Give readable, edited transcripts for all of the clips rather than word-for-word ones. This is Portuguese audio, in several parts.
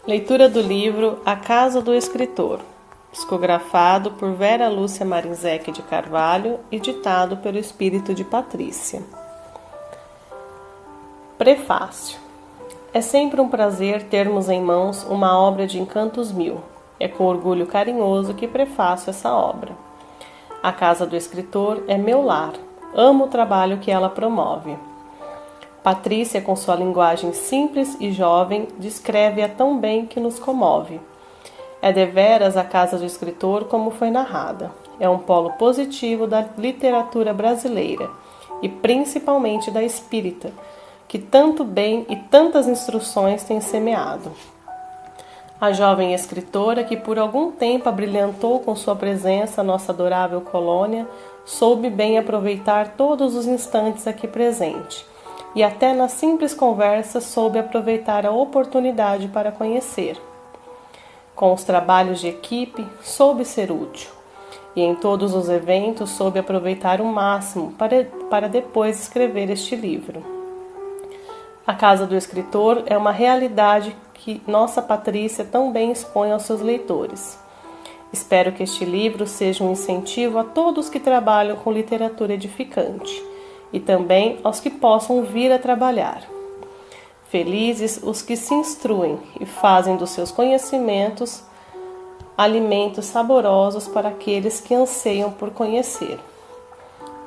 Leitura do livro A Casa do Escritor, psicografado por Vera Lúcia Marinzec de Carvalho e ditado pelo Espírito de Patrícia. Prefácio. É sempre um prazer termos em mãos uma obra de encantos mil. É com orgulho carinhoso que prefaço essa obra. A Casa do Escritor é meu lar. Amo o trabalho que ela promove. Patrícia, com sua linguagem simples e jovem, descreve-a tão bem que nos comove. É deveras a Casa do Escritor como foi narrada. É um polo positivo da literatura brasileira e principalmente da espírita, que tanto bem e tantas instruções tem semeado. A jovem escritora, que por algum tempo abrilhantou com sua presença a nossa adorável colônia, soube bem aproveitar todos os instantes aqui presente. E até na simples conversa soube aproveitar a oportunidade para conhecer. Com os trabalhos de equipe, soube ser útil. E em todos os eventos soube aproveitar o máximo para depois escrever este livro. A Casa do Escritor é uma realidade que nossa Patrícia tão bem expõe aos seus leitores. Espero que este livro seja um incentivo a todos que trabalham com literatura edificante e também aos que possam vir a trabalhar. Felizes os que se instruem e fazem dos seus conhecimentos alimentos saborosos para aqueles que anseiam por conhecer.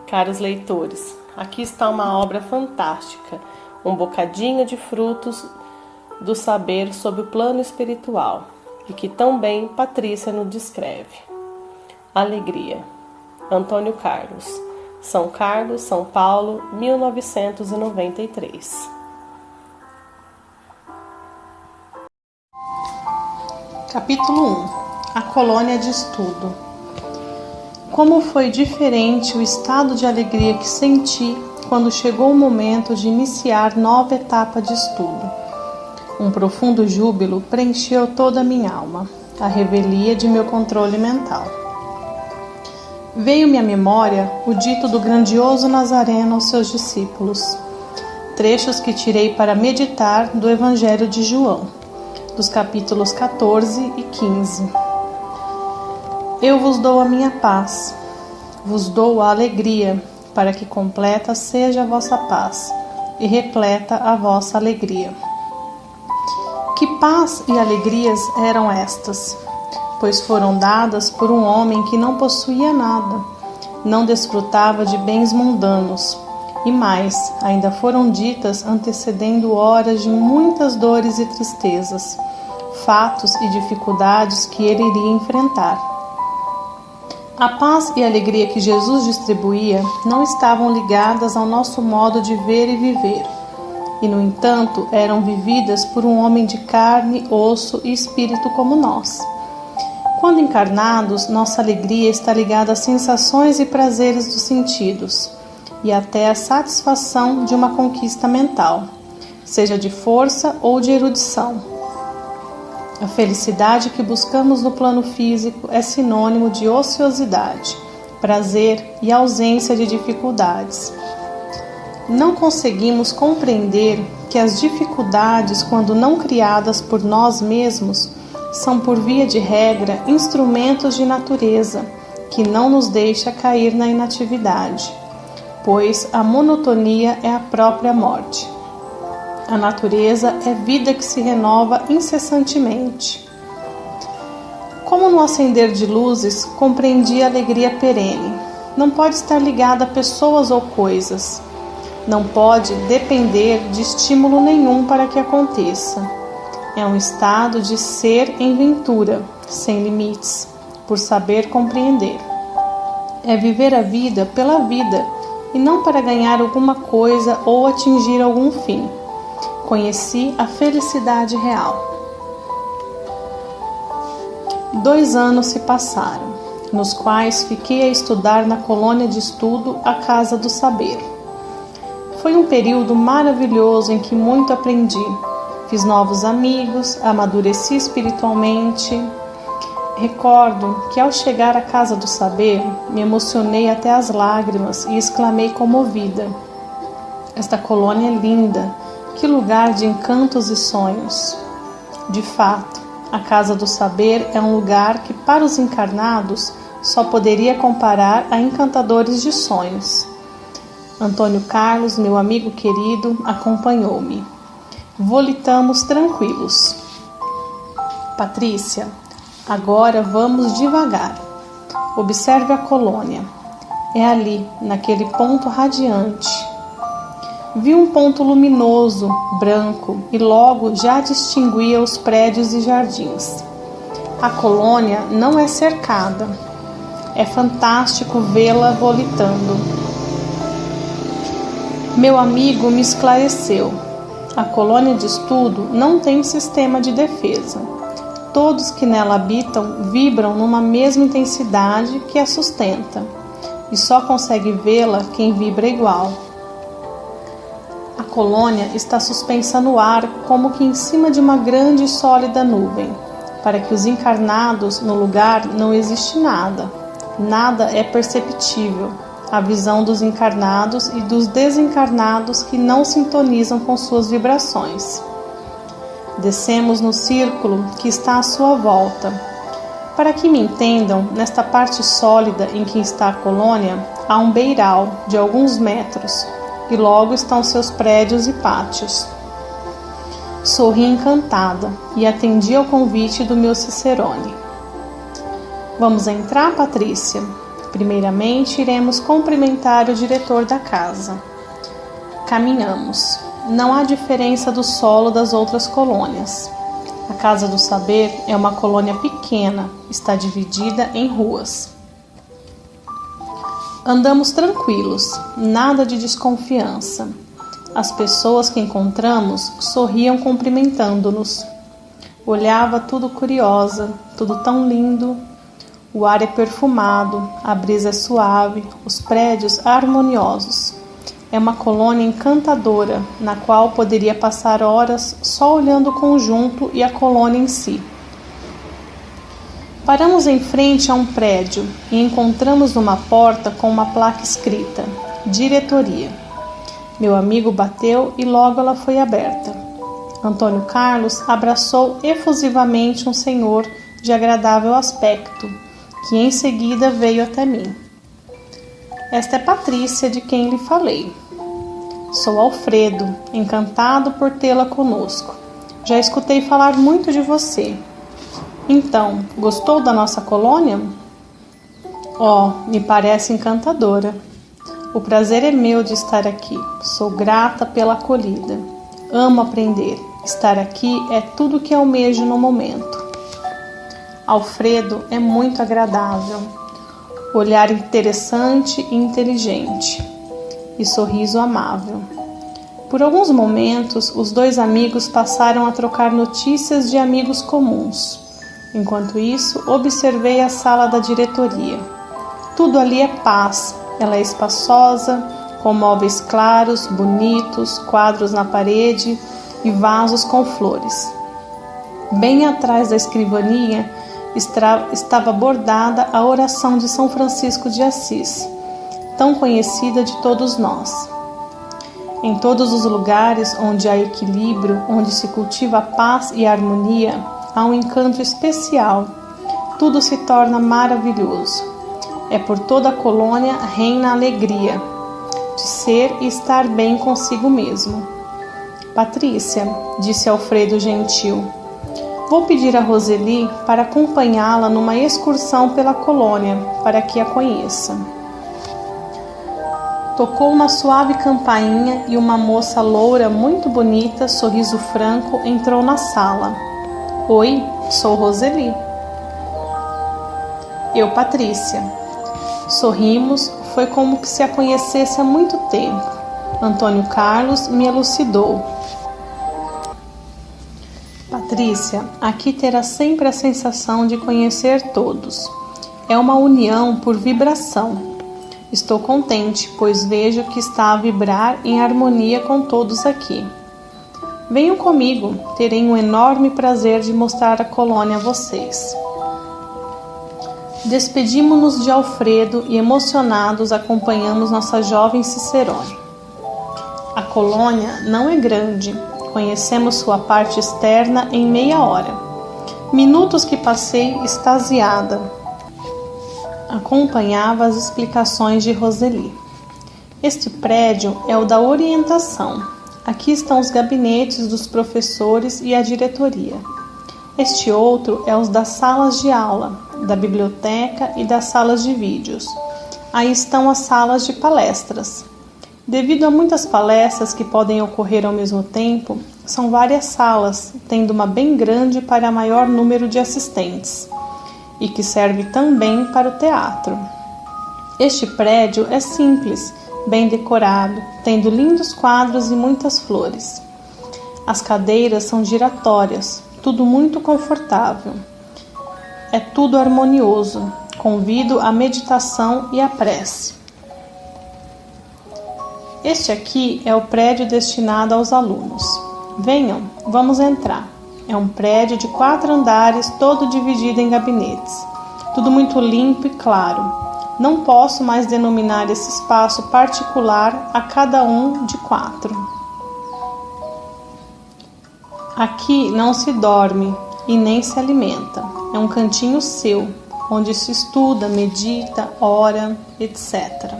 Caros leitores, aqui está uma obra fantástica, um bocadinho de frutos do saber sob o plano espiritual, e que tão bem Patrícia nos descreve. Alegria. Antônio Carlos. São Carlos, São Paulo, 1993. Capítulo 1. A colônia de estudo. Como foi diferente o estado de alegria que senti quando chegou o momento de iniciar nova etapa de estudo. Um profundo júbilo preencheu toda a minha alma, a revelia de meu controle mental. Veio-me à memória o dito do grandioso Nazareno aos seus discípulos, trechos que tirei para meditar do Evangelho de João, dos capítulos 14 e 15. Eu vos dou a minha paz, vos dou a alegria, para que completa seja a vossa paz e repleta a vossa alegria. Que paz e alegrias eram estas? Pois foram dadas por um homem que não possuía nada, não desfrutava de bens mundanos, e mais, ainda foram ditas antecedendo horas de muitas dores e tristezas, fatos e dificuldades que ele iria enfrentar. A paz e a alegria que Jesus distribuía não estavam ligadas ao nosso modo de ver e viver, e, no entanto, eram vividas por um homem de carne, osso e espírito como nós. Quando encarnados, nossa alegria está ligada às sensações e prazeres dos sentidos, e até à satisfação de uma conquista mental, seja de força ou de erudição. A felicidade que buscamos no plano físico é sinônimo de ociosidade, prazer e ausência de dificuldades. Não conseguimos compreender que as dificuldades, quando não criadas por nós mesmos, são, por via de regra, instrumentos de natureza, que não nos deixa cair na inatividade, pois a monotonia é a própria morte. A natureza é vida que se renova incessantemente. Como no acender de luzes, compreendi a alegria perene. Não pode estar ligada a pessoas ou coisas. Não pode depender de estímulo nenhum para que aconteça. É um estado de ser em ventura, sem limites, por saber compreender. É viver a vida pela vida e não para ganhar alguma coisa ou atingir algum fim. Conheci a felicidade real. 2 anos se passaram, nos quais fiquei a estudar na colônia de estudo A Casa do Saber. Foi um período maravilhoso em que muito aprendi. Fiz novos amigos, amadureci espiritualmente. Recordo que ao chegar à Casa do Saber, me emocionei até as lágrimas e exclamei comovida: Esta colônia é linda, que lugar de encantos e sonhos! De fato, a Casa do Saber é um lugar que, para os encarnados, só poderia comparar a encantadores de sonhos. Antônio Carlos, meu amigo querido, acompanhou-me. Volitamos tranquilos. Patrícia, agora vamos devagar. Observe a colônia. É ali, naquele ponto radiante. Vi um ponto luminoso, branco, e logo já distinguia os prédios e jardins. A colônia não é cercada. É fantástico vê-la volitando. Meu amigo me esclareceu. A colônia de estudo não tem sistema de defesa. Todos que nela habitam vibram numa mesma intensidade que a sustenta, e só consegue vê-la quem vibra igual. A colônia está suspensa no ar como que em cima de uma grande e sólida nuvem. Para que os encarnados no lugar não existe nada. Nada é perceptível. A visão dos encarnados e dos desencarnados que não sintonizam com suas vibrações. Descemos no círculo que está à sua volta. Para que me entendam, nesta parte sólida em que está a colônia, há um beiral de alguns metros, e logo estão seus prédios e pátios. Sorri encantada e atendi ao convite do meu Cicerone. Vamos entrar, Patrícia? Primeiramente, iremos cumprimentar o diretor da casa. Caminhamos. Não há diferença do solo das outras colônias. A Casa do Saber é uma colônia pequena, está dividida em ruas. Andamos tranquilos, nada de desconfiança. As pessoas que encontramos sorriam cumprimentando-nos. Olhava tudo curiosa, tudo tão lindo. O ar é perfumado, a brisa é suave, os prédios harmoniosos. É uma colônia encantadora, na qual poderia passar horas só olhando o conjunto e a colônia em si. Paramos em frente a um prédio e encontramos numa porta com uma placa escrita: Diretoria. Meu amigo bateu e logo ela foi aberta. Antônio Carlos abraçou efusivamente um senhor de agradável aspecto, que em seguida veio até mim. Esta é Patrícia, de quem lhe falei. Sou Alfredo, encantado por tê-la conosco. Já escutei falar muito de você. Então, gostou da nossa colônia? Oh, me parece encantadora. O prazer é meu de estar aqui. Sou grata pela acolhida. Amo aprender. Estar aqui é tudo que almejo no momento. Alfredo é muito agradável. Olhar interessante e inteligente. E sorriso amável. Por alguns momentos, os dois amigos passaram a trocar notícias de amigos comuns. Enquanto isso, observei a sala da diretoria. Tudo ali é paz. Ela é espaçosa, com móveis claros, bonitos, quadros na parede e vasos com flores. Bem atrás da escrivaninha estava bordada a oração de São Francisco de Assis, tão conhecida de todos nós. Em todos os lugares onde há equilíbrio, onde se cultiva a paz e a harmonia, há um encanto especial. Tudo se torna maravilhoso. É por toda a colônia reina a alegria de ser e estar bem consigo mesmo. Patrícia, disse Alfredo gentil, vou pedir a Roseli para acompanhá-la numa excursão pela colônia, para que a conheça. Tocou uma suave campainha e uma moça loura muito bonita, sorriso franco, entrou na sala. Oi, sou Roseli. Eu, Patrícia. Sorrimos, foi como que se a conhecesse há muito tempo. Antônio Carlos me elucidou. Patrícia, aqui terá sempre a sensação de conhecer todos. É uma união por vibração. Estou contente, pois vejo que está a vibrar em harmonia com todos aqui. Venham comigo, terei um enorme prazer de mostrar a colônia a vocês. Despedimos-nos de Alfredo e, emocionados, acompanhamos nossa jovem Cicerone. A colônia não é grande, conhecemos sua parte externa em meia hora. Minutos que passei extasiada. Acompanhava as explicações de Roseli. Este prédio é o da orientação. Aqui estão os gabinetes dos professores e a diretoria. Este outro é os das salas de aula, da biblioteca e das salas de vídeos. Aí estão as salas de palestras. Devido a muitas palestras que podem ocorrer ao mesmo tempo, são várias salas, tendo uma bem grande para maior número de assistentes, e que serve também para o teatro. Este prédio é simples, bem decorado, tendo lindos quadros e muitas flores. As cadeiras são giratórias, tudo muito confortável. É tudo harmonioso. Convido à meditação e à prece. Este aqui é o prédio destinado aos alunos. Venham, vamos entrar. É um prédio de 4 andares, todo dividido em gabinetes. Tudo muito limpo e claro. Não posso mais denominar esse espaço particular a cada um de 4. Aqui não se dorme e nem se alimenta. É um cantinho seu, onde se estuda, medita, ora, etc.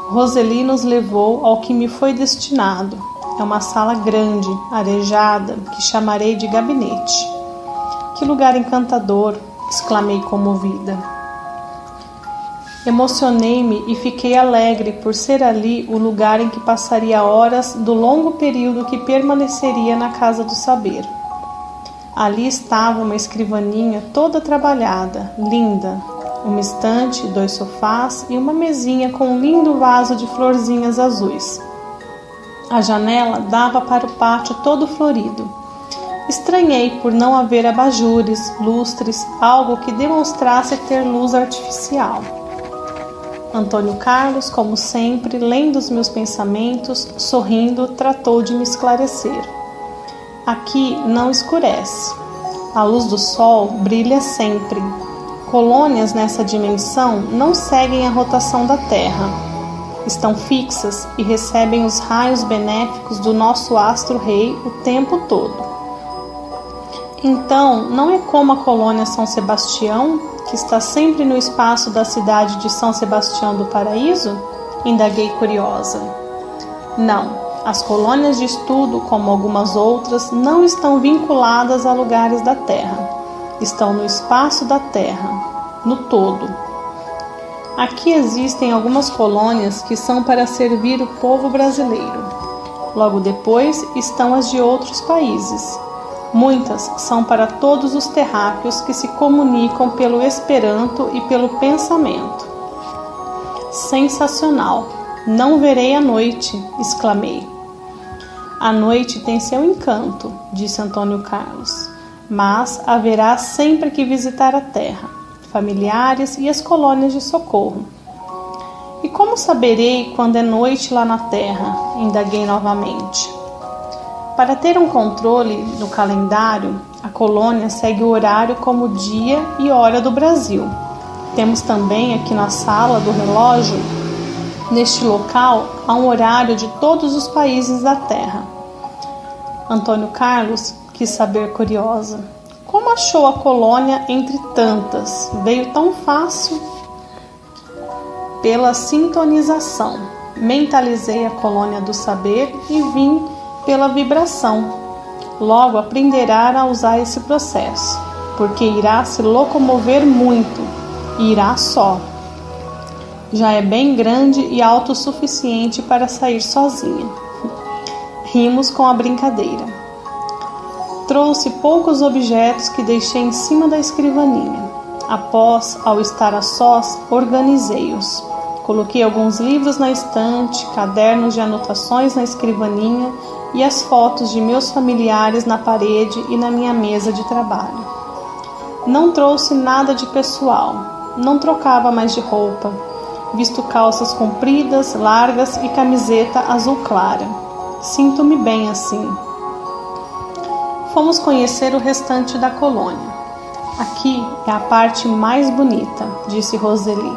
Roseli nos levou ao que me foi destinado. É uma sala grande, arejada, que chamarei de gabinete. Que lugar encantador! Exclamei comovida. Emocionei-me e fiquei alegre por ser ali o lugar em que passaria horas do longo período que permaneceria na Casa do Saber. Ali estava uma escrivaninha toda trabalhada, linda, uma estante, 2 sofás e uma mesinha com um lindo vaso de florzinhas azuis. A janela dava para o pátio todo florido. Estranhei por não haver abajures, lustres, algo que demonstrasse ter luz artificial. Antônio Carlos, como sempre, lendo os meus pensamentos, sorrindo, tratou de me esclarecer. Aqui não escurece. A luz do sol brilha sempre. Colônias nessa dimensão não seguem a rotação da Terra. Estão fixas e recebem os raios benéficos do nosso astro-rei o tempo todo. Então, não é como a colônia São Sebastião, que está sempre no espaço da cidade de São Sebastião do Paraíso? Indaguei curiosa. Não, as colônias de estudo, como algumas outras, não estão vinculadas a lugares da Terra. Estão no espaço da Terra, no todo. Aqui existem algumas colônias que são para servir o povo brasileiro. Logo depois estão as de outros países. Muitas são para todos os terráqueos que se comunicam pelo Esperanto e pelo pensamento. Sensacional! Não verei a noite, exclamei. A noite tem seu encanto, disse Antônio Carlos, mas haverá sempre que visitar a terra, familiares e as colônias de socorro. E como saberei quando é noite lá na terra? Indaguei novamente. Para ter um controle no calendário, a colônia segue o horário como dia e hora do Brasil. Temos também aqui na sala do relógio, neste local, há um horário de todos os países da Terra. Antônio Carlos quis saber curiosa. Como achou a colônia entre tantas? Veio tão fácil? Pela sintonização. Mentalizei a colônia do saber e vim pela vibração. Logo aprenderá a usar esse processo, porque irá se locomover muito, e irá só. Já é bem grande e autossuficiente para sair sozinha. Rimos com a brincadeira. Trouxe poucos objetos que deixei em cima da escrivaninha. Após, ao estar a sós, organizei-os. Coloquei alguns livros na estante, cadernos de anotações na escrivaninha e as fotos de meus familiares na parede e na minha mesa de trabalho. Não trouxe nada de pessoal, não trocava mais de roupa, visto calças compridas, largas e camiseta azul clara. Sinto-me bem assim. Fomos conhecer o restante da colônia. Aqui é a parte mais bonita, disse Roseli.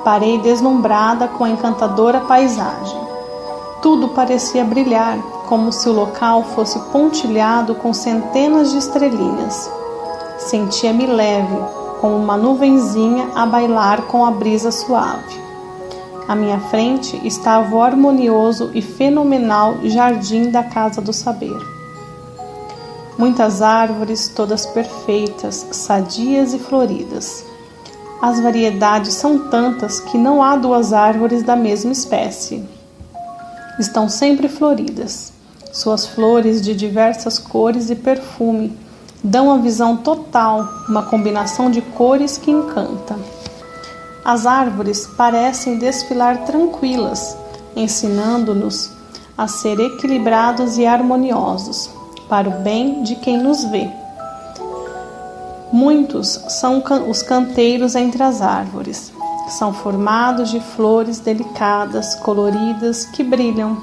Parei deslumbrada com a encantadora paisagem. Tudo parecia brilhar, como se o local fosse pontilhado com centenas de estrelinhas. Sentia-me leve, como uma nuvenzinha a bailar com a brisa suave. À minha frente estava o harmonioso e fenomenal jardim da Casa do Saber. Muitas árvores, todas perfeitas, sadias e floridas. As variedades são tantas que não há duas árvores da mesma espécie. Estão sempre floridas. Suas flores de diversas cores e perfume dão a visão total, uma combinação de cores que encanta. As árvores parecem desfilar tranquilas, ensinando-nos a ser equilibrados e harmoniosos, para o bem de quem nos vê. Muitos são os canteiros entre as árvores. São formados de flores delicadas, coloridas, que brilham.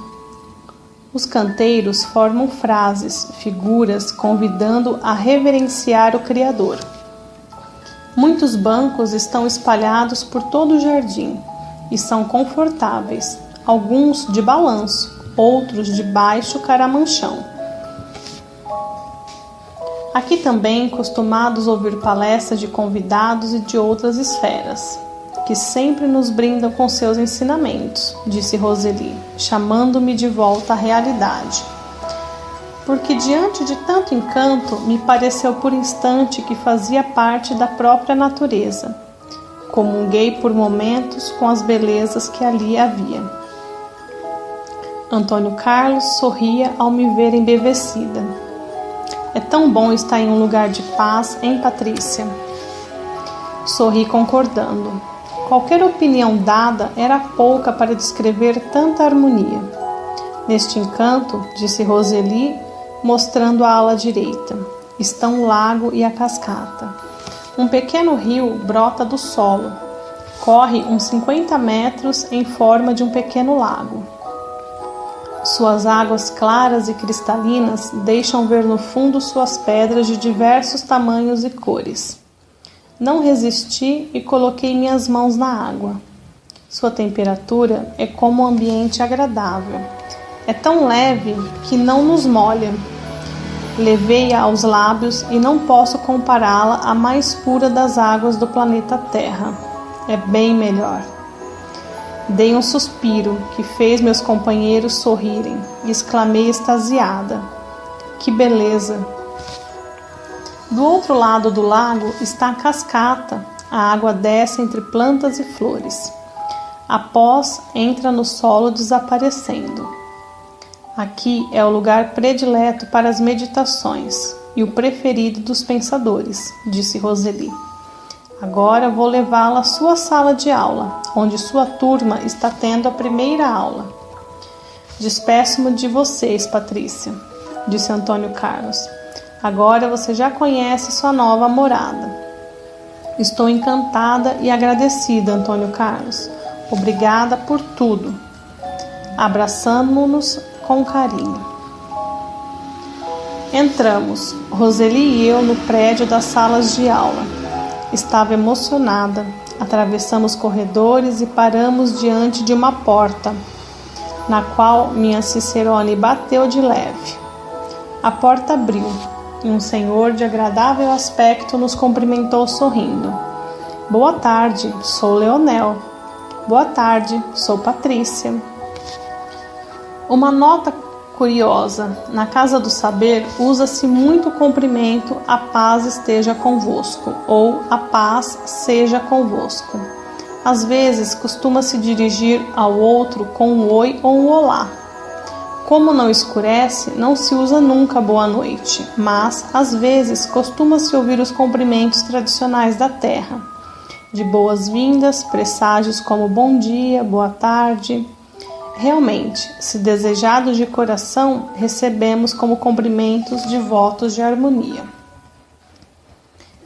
Os canteiros formam frases, figuras, convidando a reverenciar o Criador. Muitos bancos estão espalhados por todo o jardim e são confortáveis, alguns de balanço, outros de baixo caramanchão. Aqui também costumados ouvir palestras de convidados e de outras esferas, que sempre nos brindam com seus ensinamentos, disse Roseli, chamando-me de volta à realidade. Porque diante de tanto encanto, me pareceu por instante que fazia parte da própria natureza. Comunguei por momentos com as belezas que ali havia. Antônio Carlos sorria ao me ver embevecida. É tão bom estar em um lugar de paz, hein, Patrícia? Sorri concordando. Qualquer opinião dada era pouca para descrever tanta harmonia. Neste encanto, disse Roseli, mostrando a ala direita, estão o lago e a cascata. Um pequeno rio brota do solo. Corre uns 50 metros em forma de um pequeno lago. Suas águas claras e cristalinas deixam ver no fundo suas pedras de diversos tamanhos e cores. Não resisti e coloquei minhas mãos na água. Sua temperatura é como um ambiente agradável. É tão leve que não nos molha. Levei-a aos lábios e não posso compará-la à mais pura das águas do planeta Terra. É bem melhor. Dei um suspiro que fez meus companheiros sorrirem e exclamei extasiada. Que beleza! Do outro lado do lago está a cascata. A água desce entre plantas e flores. Após, entra no solo desaparecendo. Aqui é o lugar predileto para as meditações e o preferido dos pensadores, disse Roseli. Agora vou levá-la à sua sala de aula, onde sua turma está tendo a primeira aula. Despeço-me de vocês, Patrícia, disse Antônio Carlos. Agora você já conhece sua nova morada. Estou encantada e agradecida, Antônio Carlos. Obrigada por tudo. Abraçamo-nos com carinho. Entramos, Roseli e eu, no prédio das salas de aula. Estava emocionada. Atravessamos corredores e paramos diante de uma porta, na qual minha Cicerone bateu de leve. A porta abriu e um senhor de agradável aspecto nos cumprimentou sorrindo. Boa tarde, sou Leonel. Boa tarde, sou Patrícia. Uma nota curiosa: na Casa do Saber usa-se muito o cumprimento "a paz esteja convosco" ou "a paz seja convosco". Às vezes costuma-se dirigir ao outro com um oi ou um olá. Como não escurece, não se usa nunca boa noite, mas às vezes costuma-se ouvir os cumprimentos tradicionais da terra, de boas-vindas, presságios como bom dia, boa tarde. Realmente, se desejado de coração, recebemos como cumprimentos de votos de harmonia.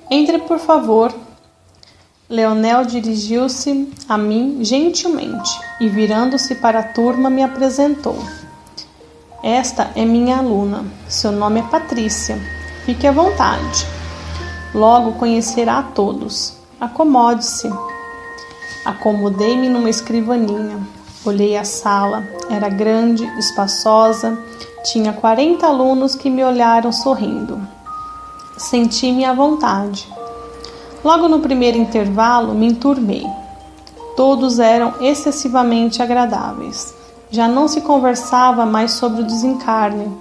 Entre, por favor. Leonel dirigiu-se a mim gentilmente e, virando-se para a turma, me apresentou. Esta é minha aluna. Seu nome é Patrícia. Fique à vontade. Logo conhecerá a todos. Acomode-se. Acomodei-me numa escrivaninha. Olhei a sala, era grande, espaçosa, tinha 40 alunos que me olharam sorrindo. Senti-me à vontade. Logo no primeiro intervalo, me enturmei. Todos eram excessivamente agradáveis. Já não se conversava mais sobre o desencarne,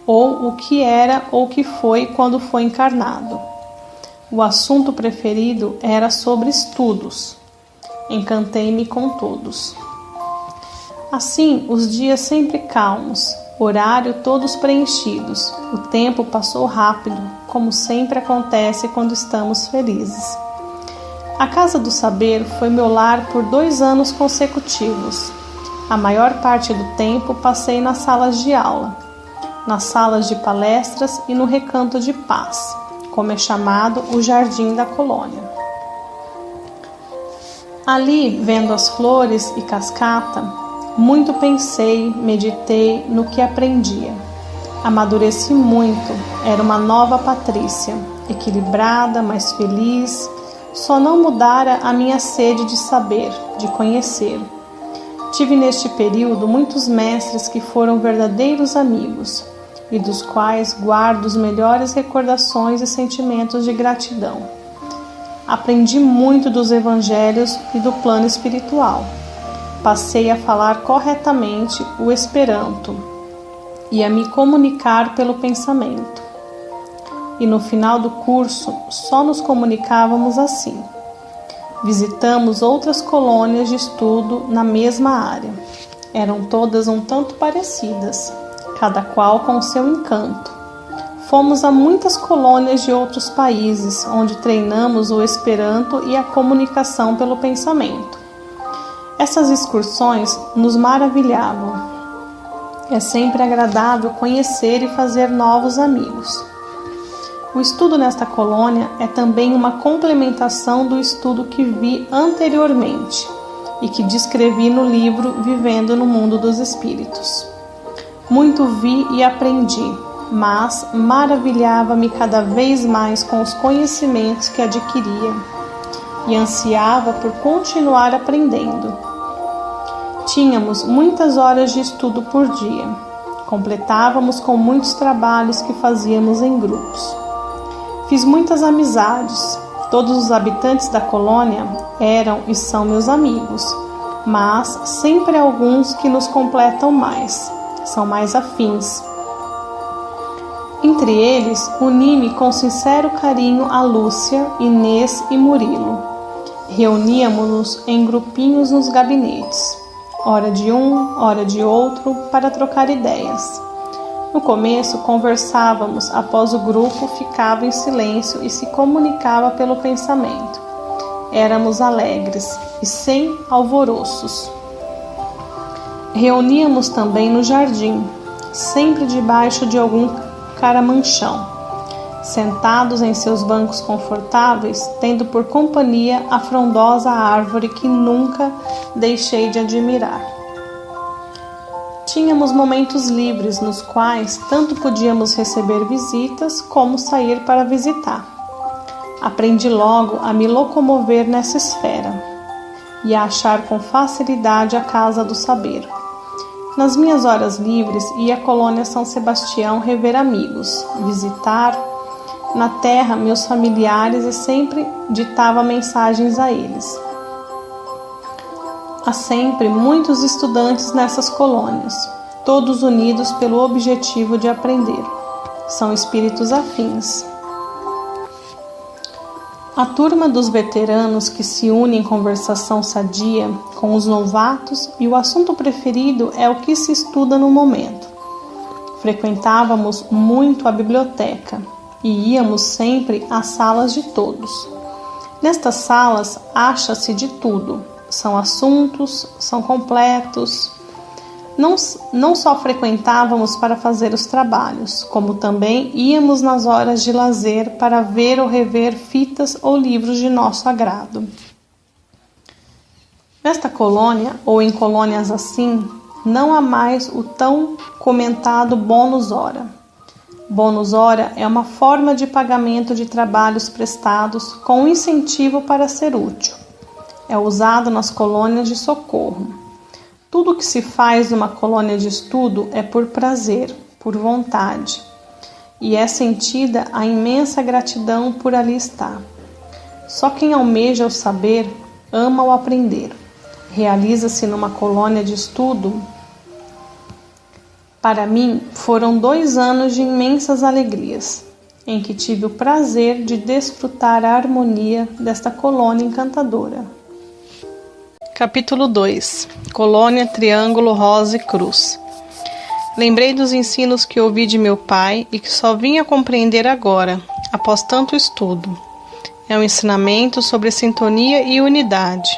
ou o que era ou o que foi quando foi encarnado. O assunto preferido era sobre estudos. Encantei-me com todos. Assim, os dias sempre calmos, horário todos preenchidos. O tempo passou rápido, como sempre acontece quando estamos felizes. A Casa do Saber foi meu lar por 2 anos consecutivos. A maior parte do tempo passei nas salas de aula, nas salas de palestras e no recanto de paz, como é chamado o Jardim da Colônia. Ali, vendo as flores e cascata, muito pensei, meditei no que aprendia. Amadureci muito, era uma nova Patrícia, equilibrada, mais feliz. Só não mudara a minha sede de saber, de conhecer. Tive neste período muitos mestres que foram verdadeiros amigos e dos quais guardo as melhores recordações e sentimentos de gratidão. Aprendi muito dos evangelhos e do plano espiritual. Passei a falar corretamente o Esperanto e a me comunicar pelo pensamento. E no final do curso, só nos comunicávamos assim. Visitamos outras colônias de estudo na mesma área. Eram todas um tanto parecidas, cada qual com o seu encanto. Fomos a muitas colônias de outros países, onde treinamos o Esperanto e a comunicação pelo pensamento. Essas excursões nos maravilhavam. É sempre agradável conhecer e fazer novos amigos. O estudo nesta colônia é também uma complementação do estudo que vi anteriormente e que descrevi no livro Vivendo no Mundo dos Espíritos. Muito vi e aprendi, mas maravilhava-me cada vez mais com os conhecimentos que adquiria e ansiava por continuar aprendendo. Tínhamos muitas horas de estudo por dia. Completávamos com muitos trabalhos que fazíamos em grupos. Fiz muitas amizades. Todos os habitantes da colônia eram e são meus amigos, mas sempre há alguns que nos completam mais, são mais afins. Entre eles, uni-me com sincero carinho a Lúcia, Inês e Murilo. Reuníamos-nos em grupinhos nos gabinetes, hora de um, hora de outro, para trocar ideias. No começo, conversávamos, após o grupo ficava em silêncio e se comunicava pelo pensamento. Éramos alegres e sem alvoroços. Reuníamos também no jardim, sempre debaixo de algum caramanchão, sentados em seus bancos confortáveis, tendo por companhia a frondosa árvore que nunca deixei de admirar. Tínhamos momentos livres nos quais tanto podíamos receber visitas como sair para visitar. Aprendi logo a me locomover nessa esfera e a achar com facilidade a Casa do Saber. Nas minhas horas livres ia à colônia São Sebastião rever amigos, visitar na terra meus familiares e sempre ditava mensagens a eles. Há sempre muitos estudantes nessas colônias, todos unidos pelo objetivo de aprender. São espíritos afins. A turma dos veteranos que se une em conversação sadia com os novatos e o assunto preferido é o que se estuda no momento. Frequentávamos muito a biblioteca e íamos sempre às salas de todos. Nestas salas acha-se de tudo. São assuntos, são completos. Não só frequentávamos para fazer os trabalhos, como também íamos nas horas de lazer para ver ou rever fitas ou livros de nosso agrado. Nesta colônia, ou em colônias assim, não há mais o tão comentado bônus hora. Bônus hora é uma forma de pagamento de trabalhos prestados com incentivo para ser útil. É usado nas colônias de socorro. Tudo que se faz numa colônia de estudo é por prazer, por vontade, e é sentida a imensa gratidão por ali estar. Só quem almeja o saber ama o aprender. Realiza-se numa colônia de estudo. Para mim, foram 2 anos de imensas alegrias, em que tive o prazer de desfrutar a harmonia desta colônia encantadora. Capítulo 2. Colônia, Triângulo, Rosa e Cruz. Lembrei dos ensinos que ouvi de meu pai e que só vim a compreender agora, após tanto estudo. É um ensinamento sobre sintonia e unidade.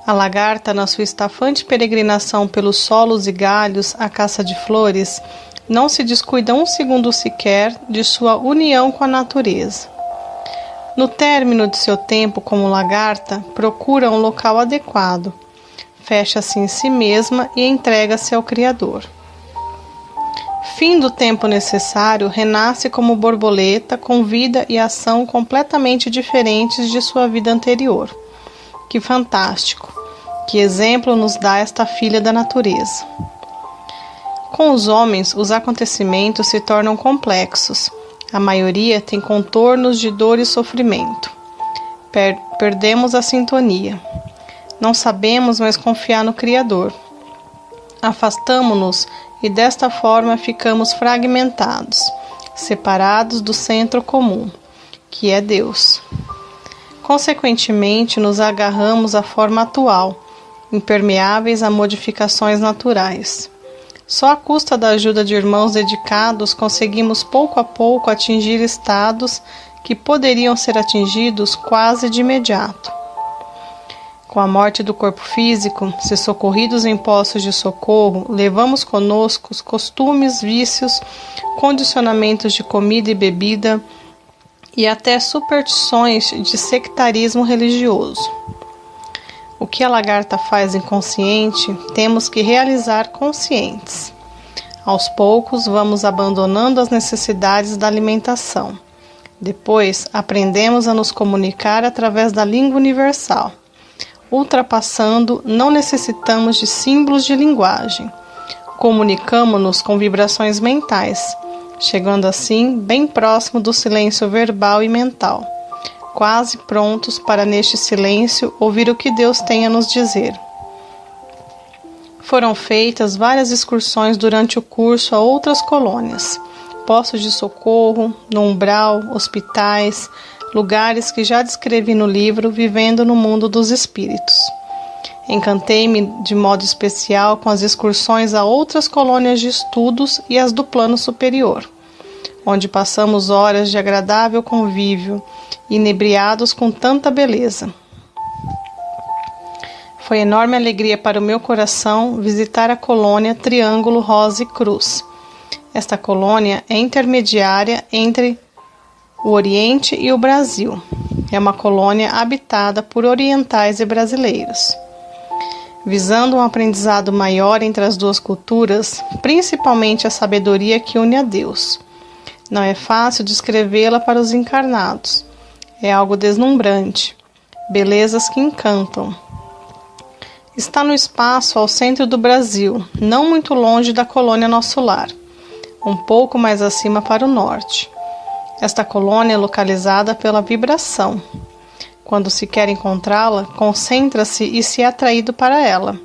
A lagarta, na sua estafante peregrinação pelos solos e galhos à caça de flores, não se descuida um segundo sequer de sua união com a natureza. No término de seu tempo como lagarta, procura um local adequado, fecha-se em si mesma e entrega-se ao Criador. Fim do tempo necessário, renasce como borboleta, com vida e ação completamente diferentes de sua vida anterior. Que fantástico! Que exemplo nos dá esta filha da natureza! Com os homens, os acontecimentos se tornam complexos. A maioria tem contornos de dor e sofrimento. Perdemos a sintonia. Não sabemos mais confiar no Criador. Afastamo-nos e desta forma ficamos fragmentados, separados do centro comum, que é Deus. Consequentemente, nos agarramos à forma atual, impermeáveis a modificações naturais. Só à custa da ajuda de irmãos dedicados conseguimos pouco a pouco atingir estados que poderiam ser atingidos quase de imediato. Com a morte do corpo físico, se socorridos em postos de socorro, levamos conosco os costumes, vícios, condicionamentos de comida e bebida e até superstições de sectarismo religioso. O que a lagarta faz inconsciente, temos que realizar conscientes. Aos poucos, vamos abandonando as necessidades da alimentação. Depois, aprendemos a nos comunicar através da língua universal. Ultrapassando, não necessitamos de símbolos de linguagem. Comunicamo-nos com vibrações mentais, chegando assim bem próximo do silêncio verbal e mental, quase prontos para neste silêncio ouvir o que Deus tem a nos dizer. Foram feitas várias excursões durante o curso a outras colônias, postos de socorro, no umbral, hospitais, lugares que já descrevi no livro Vivendo no Mundo dos Espíritos. Encantei-me de modo especial com as excursões a outras colônias de estudos e as do plano superior, onde passamos horas de agradável convívio, inebriados com tanta beleza. Foi enorme alegria para o meu coração visitar a colônia Triângulo, Rosa e Cruz. Esta colônia é intermediária entre o Oriente e o Brasil. É uma colônia habitada por orientais e brasileiros. Visando um aprendizado maior entre as duas culturas, principalmente a sabedoria que une a Deus. Não é fácil descrevê-la para os encarnados. É algo deslumbrante. Belezas que encantam. Está no espaço ao centro do Brasil, não muito longe da colônia Nosso Lar, um pouco mais acima para o norte. Esta colônia é localizada pela vibração. Quando se quer encontrá-la, concentra-se e se é atraído para ela.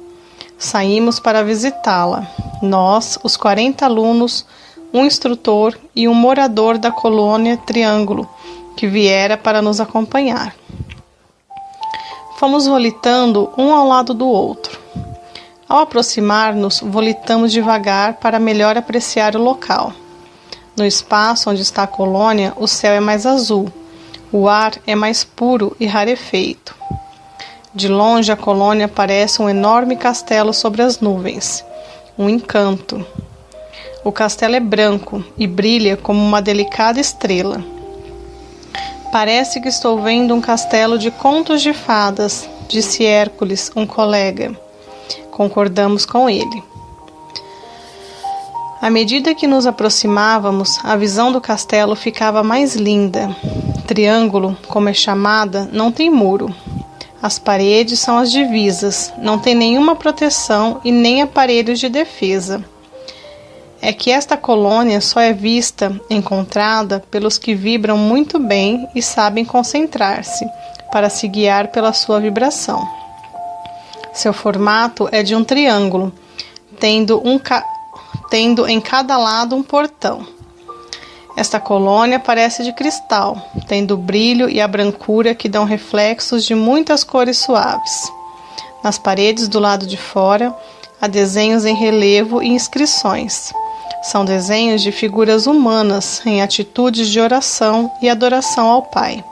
Saímos para visitá-la. Nós, os 40 alunos, um instrutor e um morador da colônia Triângulo, que viera para nos acompanhar. Fomos volitando um ao lado do outro. Ao aproximar-nos, volitamos devagar para melhor apreciar o local. No espaço onde está a colônia, o céu é mais azul, o ar é mais puro e rarefeito. De longe, a colônia parece um enorme castelo sobre as nuvens, um encanto. O castelo é branco e brilha como uma delicada estrela. Parece que estou vendo um castelo de contos de fadas, disse Hércules, um colega. Concordamos com ele. À medida que nos aproximávamos, a visão do castelo ficava mais linda. Triângulo, como é chamada, não tem muro. As paredes são as divisas, não tem nenhuma proteção e nem aparelhos de defesa. É que esta colônia só é vista, encontrada, pelos que vibram muito bem e sabem concentrar-se, para se guiar pela sua vibração. Seu formato é de um triângulo, tendo em cada lado um portão. Esta colônia parece de cristal, tendo o brilho e a brancura que dão reflexos de muitas cores suaves. Nas paredes do lado de fora, há desenhos em relevo e inscrições. São desenhos de figuras humanas em atitudes de oração e adoração ao Pai.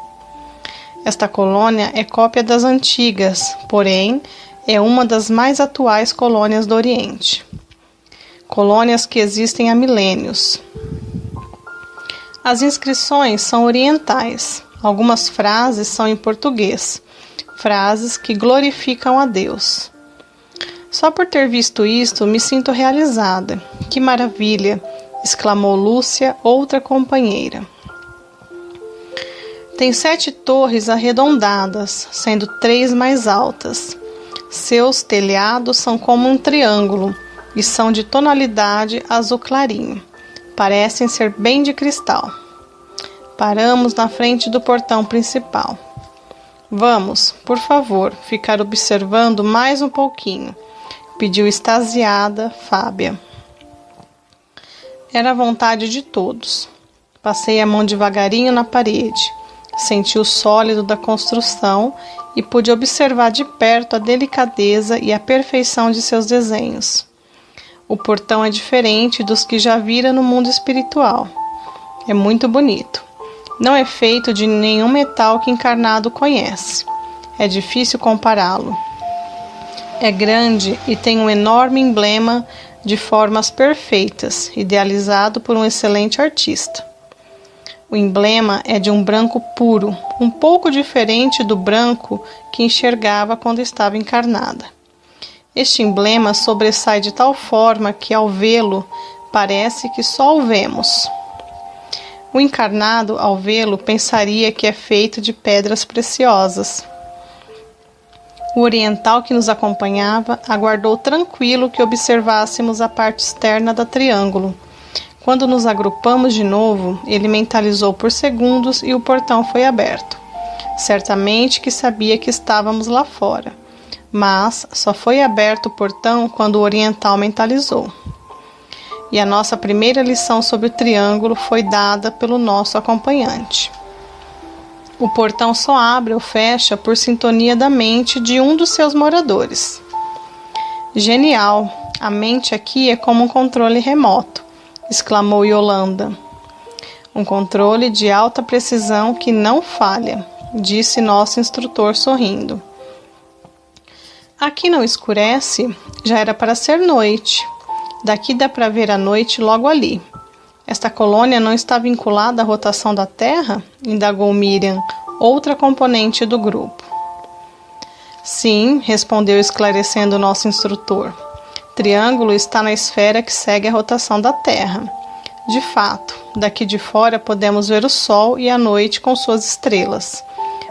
Esta colônia é cópia das antigas, porém, é uma das mais atuais colônias do Oriente. Colônias que existem há milênios. As inscrições são orientais. Algumas frases são em português, frases que glorificam a Deus. Só por ter visto isto, me sinto realizada. Que maravilha! Exclamou Lúcia, outra companheira. Tem 7 torres arredondadas, sendo 3 mais altas. Seus telhados são como um triângulo e são de tonalidade azul clarinho. Parecem ser bem de cristal. Paramos na frente do portão principal. Vamos, por favor, ficar observando mais um pouquinho, pediu extasiada Fábia. Era a vontade de todos. Passei a mão devagarinho na parede, senti o sólido da construção e pude observar de perto a delicadeza e a perfeição de seus desenhos. O portão é diferente dos que já vira no mundo espiritual. É muito bonito. Não é feito de nenhum metal que encarnado conhece. É difícil compará-lo. É grande e tem um enorme emblema de formas perfeitas, idealizado por um excelente artista. O emblema é de um branco puro, um pouco diferente do branco que enxergava quando estava encarnada. Este emblema sobressai de tal forma que, ao vê-lo, parece que só o vemos. O encarnado, ao vê-lo, pensaria que é feito de pedras preciosas. O oriental que nos acompanhava aguardou tranquilo que observássemos a parte externa da triângulo. Quando nos agrupamos de novo, ele mentalizou por segundos e o portão foi aberto. Certamente que sabia que estávamos lá fora, mas só foi aberto o portão quando o oriental mentalizou. E a nossa primeira lição sobre o triângulo foi dada pelo nosso acompanhante. O portão só abre ou fecha por sintonia da mente de um dos seus moradores. Genial! A mente aqui é como um controle remoto, exclamou Yolanda. Um controle de alta precisão que não falha, disse nosso instrutor sorrindo. Aqui não escurece, já era para ser noite. Daqui dá para ver a noite logo ali. Esta colônia não está vinculada à rotação da Terra? Indagou Miriam, outra componente do grupo. Sim, respondeu esclarecendo o nosso instrutor. Triângulo está na esfera que segue a rotação da Terra. De fato, daqui de fora podemos ver o Sol e a noite com suas estrelas.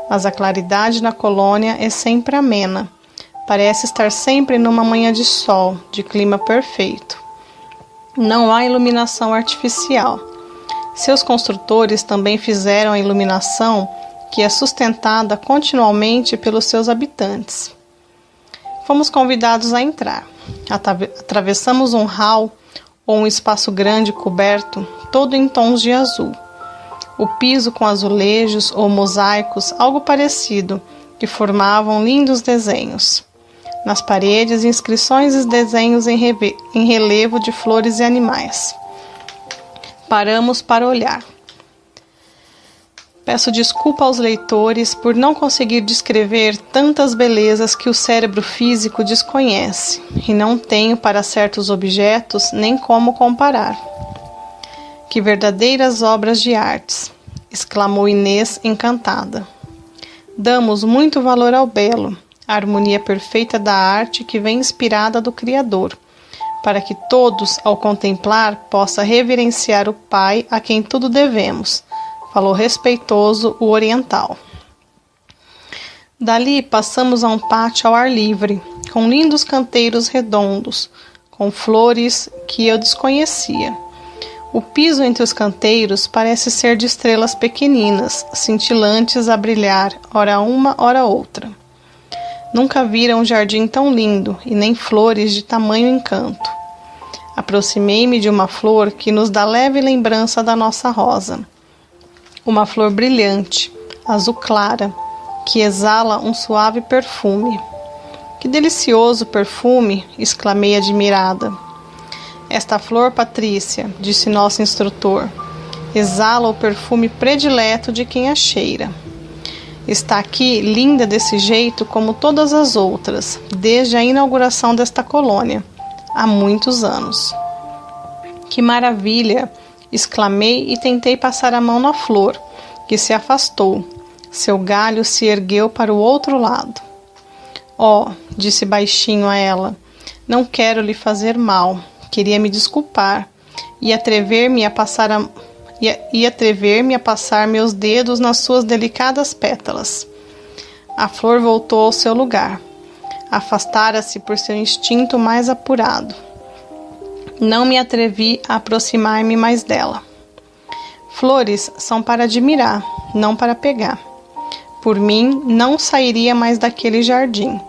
Mas a claridade na colônia é sempre amena. Parece estar sempre numa manhã de sol, de clima perfeito. Não há iluminação artificial. Seus construtores também fizeram a iluminação que é sustentada continuamente pelos seus habitantes. Fomos convidados a entrar. Atravessamos um hall ou um espaço grande coberto, todo em tons de azul. O piso com azulejos ou mosaicos, algo parecido, que formavam lindos desenhos. Nas paredes, inscrições e desenhos em relevo de flores e animais. Paramos para olhar. Peço desculpa aos leitores por não conseguir descrever tantas belezas que o cérebro físico desconhece, e não tenho para certos objetos nem como comparar. Que verdadeiras obras de artes! Exclamou Inês encantada. Damos muito valor ao belo, a harmonia perfeita da arte que vem inspirada do Criador, para que todos, ao contemplar, possam reverenciar o Pai a quem tudo devemos, falou respeitoso o oriental. Dali passamos a um pátio ao ar livre, com lindos canteiros redondos, com flores que eu desconhecia. O piso entre os canteiros parece ser de estrelas pequeninas, cintilantes a brilhar, ora uma, ora outra. Nunca vira um jardim tão lindo, e nem flores de tamanho encanto. Aproximei-me de uma flor que nos dá leve lembrança da nossa rosa. Uma flor brilhante, azul clara, que exala um suave perfume. Que delicioso perfume! Exclamei admirada. Esta flor, Patrícia, disse nosso instrutor, exala o perfume predileto de quem a cheira. Está aqui linda desse jeito como todas as outras, desde a inauguração desta colônia, há muitos anos. Que maravilha! Exclamei e tentei passar a mão na flor, que se afastou. Seu galho se ergueu para o outro lado. Oh, disse baixinho a ela, não quero lhe fazer mal. Queria me desculpar e atrever-me a passar meus dedos nas suas delicadas pétalas. A flor voltou ao seu lugar. Afastara-se por seu instinto mais apurado. Não me atrevi a aproximar-me mais dela. Flores são para admirar, não para pegar. Por mim, não sairia mais daquele jardim,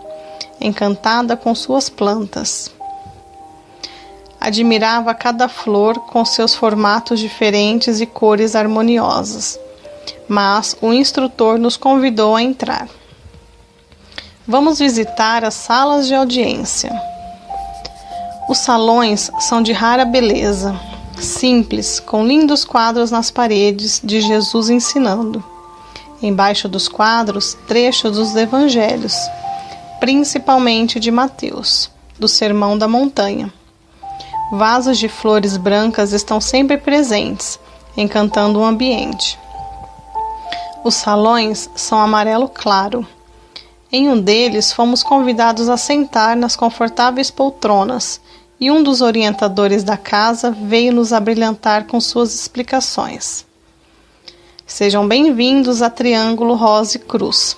encantada com suas plantas. Admirava cada flor com seus formatos diferentes e cores harmoniosas. Mas o instrutor nos convidou a entrar. Vamos visitar as salas de audiência. Os salões são de rara beleza, simples, com lindos quadros nas paredes de Jesus ensinando. Embaixo dos quadros, trechos dos evangelhos, principalmente de Mateus, do Sermão da Montanha. Vasos de flores brancas estão sempre presentes, encantando o ambiente. Os salões são amarelo claro. Em um deles, fomos convidados a sentar nas confortáveis poltronas, e um dos orientadores da casa veio nos abrilhantar com suas explicações. Sejam bem-vindos a Triângulo Rosa e Cruz,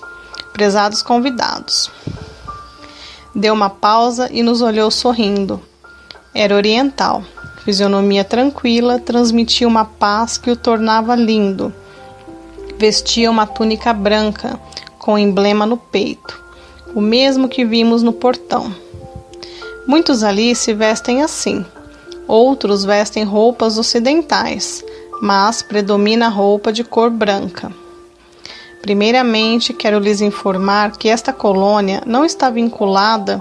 prezados convidados. Deu uma pausa e nos olhou sorrindo. Era oriental, fisionomia tranquila, transmitia uma paz que o tornava lindo. Vestia uma túnica branca, com emblema no peito, o mesmo que vimos no portão. Muitos ali se vestem assim, outros vestem roupas ocidentais, mas predomina a roupa de cor branca. Primeiramente, quero lhes informar que esta colônia não está vinculada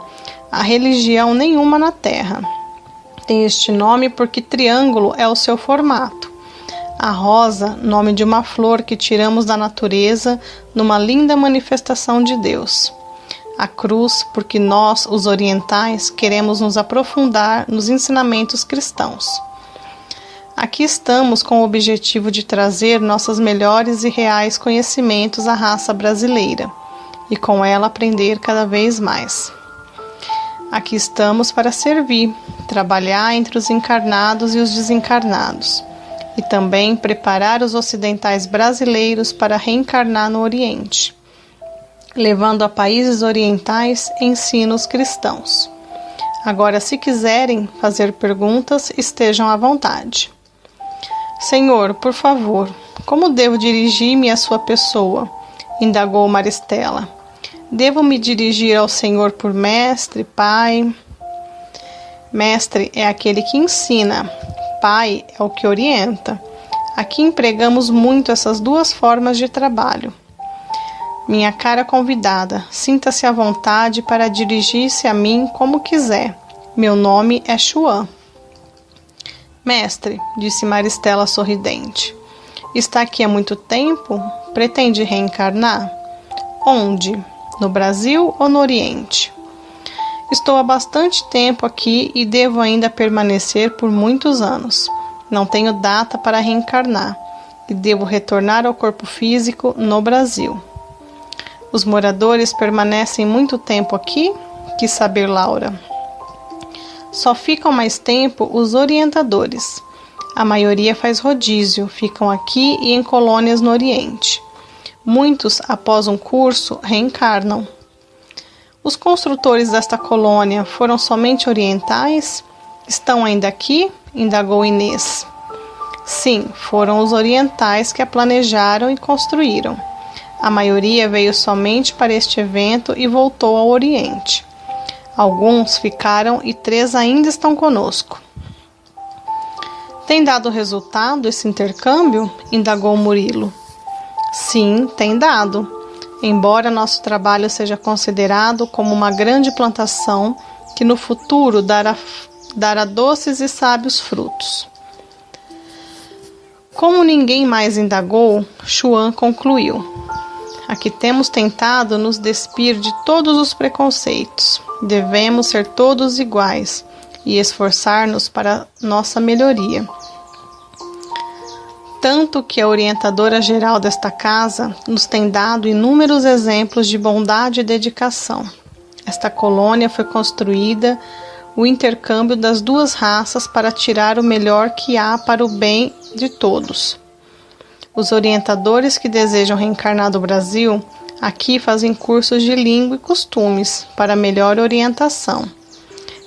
a religião nenhuma na Terra. Tem este nome porque triângulo é o seu formato. A rosa, nome de uma flor que tiramos da natureza numa linda manifestação de Deus. A cruz, porque nós, os orientais, queremos nos aprofundar nos ensinamentos cristãos. Aqui estamos com o objetivo de trazer nossos melhores e reais conhecimentos à raça brasileira e com ela aprender cada vez mais. Aqui estamos para servir, trabalhar entre os encarnados e os desencarnados, e também preparar os ocidentais brasileiros para reencarnar no Oriente, levando a países orientais ensinos cristãos. Agora, se quiserem fazer perguntas, estejam à vontade. Senhor, por favor, como devo dirigir-me à sua pessoa? Indagou Maristela. Devo me dirigir ao Senhor por mestre, pai? Mestre é aquele que ensina, pai é o que orienta. Aqui empregamos muito essas duas formas de trabalho. Minha cara convidada, sinta-se à vontade para dirigir-se a mim como quiser. Meu nome é Xuan. Mestre, disse Maristela sorridente, está aqui há muito tempo? Pretende reencarnar? Onde? No Brasil ou no Oriente? Estou há bastante tempo aqui e devo ainda permanecer por muitos anos. Não tenho data para reencarnar e devo retornar ao corpo físico no Brasil. Os moradores permanecem muito tempo aqui? Quis saber Laura. Só ficam mais tempo os orientadores. A maioria faz rodízio, ficam aqui e em colônias no Oriente. Muitos, após um curso, reencarnam. Os construtores desta colônia foram somente orientais? Estão ainda aqui? Indagou Inês. Sim, foram os orientais que a planejaram e construíram. A maioria veio somente para este evento e voltou ao Oriente. Alguns ficaram e 3 ainda estão conosco. Tem dado resultado esse intercâmbio? Indagou Murilo. Sim, tem dado. Embora nosso trabalho seja considerado como uma grande plantação que no futuro dará doces e sábios frutos. Como ninguém mais indagou, Xuan concluiu. Aqui temos tentado nos despir de todos os preconceitos. Devemos ser todos iguais e esforçar-nos para nossa melhoria. Tanto que a orientadora geral desta casa nos tem dado inúmeros exemplos de bondade e dedicação. Esta colônia foi construída o intercâmbio das 2 raças para tirar o melhor que há para o bem de todos. Os orientadores que desejam reencarnar do Brasil aqui fazem cursos de língua e costumes para melhor orientação.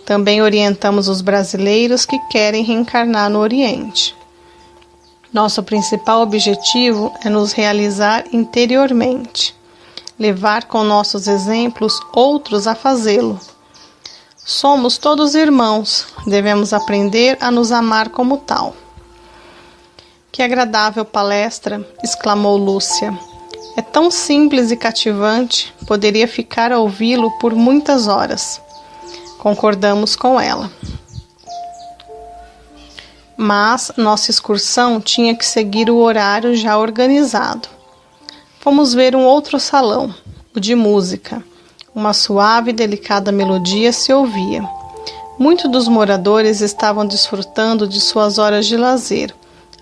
Também orientamos os brasileiros que querem reencarnar no Oriente. Nosso principal objetivo é nos realizar interiormente, levar com nossos exemplos outros a fazê-lo. Somos todos irmãos, devemos aprender a nos amar como tal. Que agradável palestra, exclamou Lúcia. É tão simples e cativante, poderia ficar a ouvi-lo por muitas horas. Concordamos com ela. Mas nossa excursão tinha que seguir o horário já organizado. Fomos ver um outro salão, o de música. Uma suave e delicada melodia se ouvia. Muitos dos moradores estavam desfrutando de suas horas de lazer,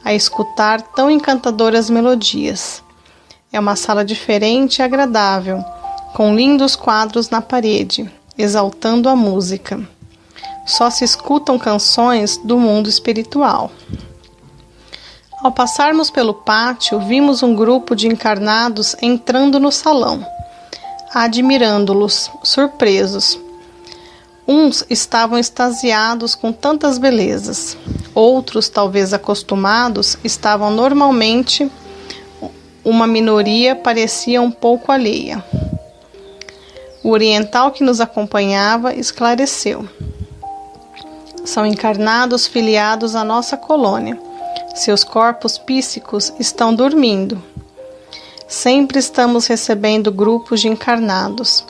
a escutar tão encantadoras melodias. É uma sala diferente e agradável, com lindos quadros na parede, exaltando a música. Só se escutam canções do mundo espiritual. Ao passarmos pelo pátio, vimos um grupo de encarnados entrando no salão, admirando-los, surpresos. Uns estavam extasiados com tantas belezas. Outros, talvez acostumados, estavam normalmente. Uma minoria parecia um pouco alheia. O oriental que nos acompanhava esclareceu. São encarnados filiados à nossa colônia. Seus corpos psíquicos estão dormindo. Sempre estamos recebendo grupos de encarnados.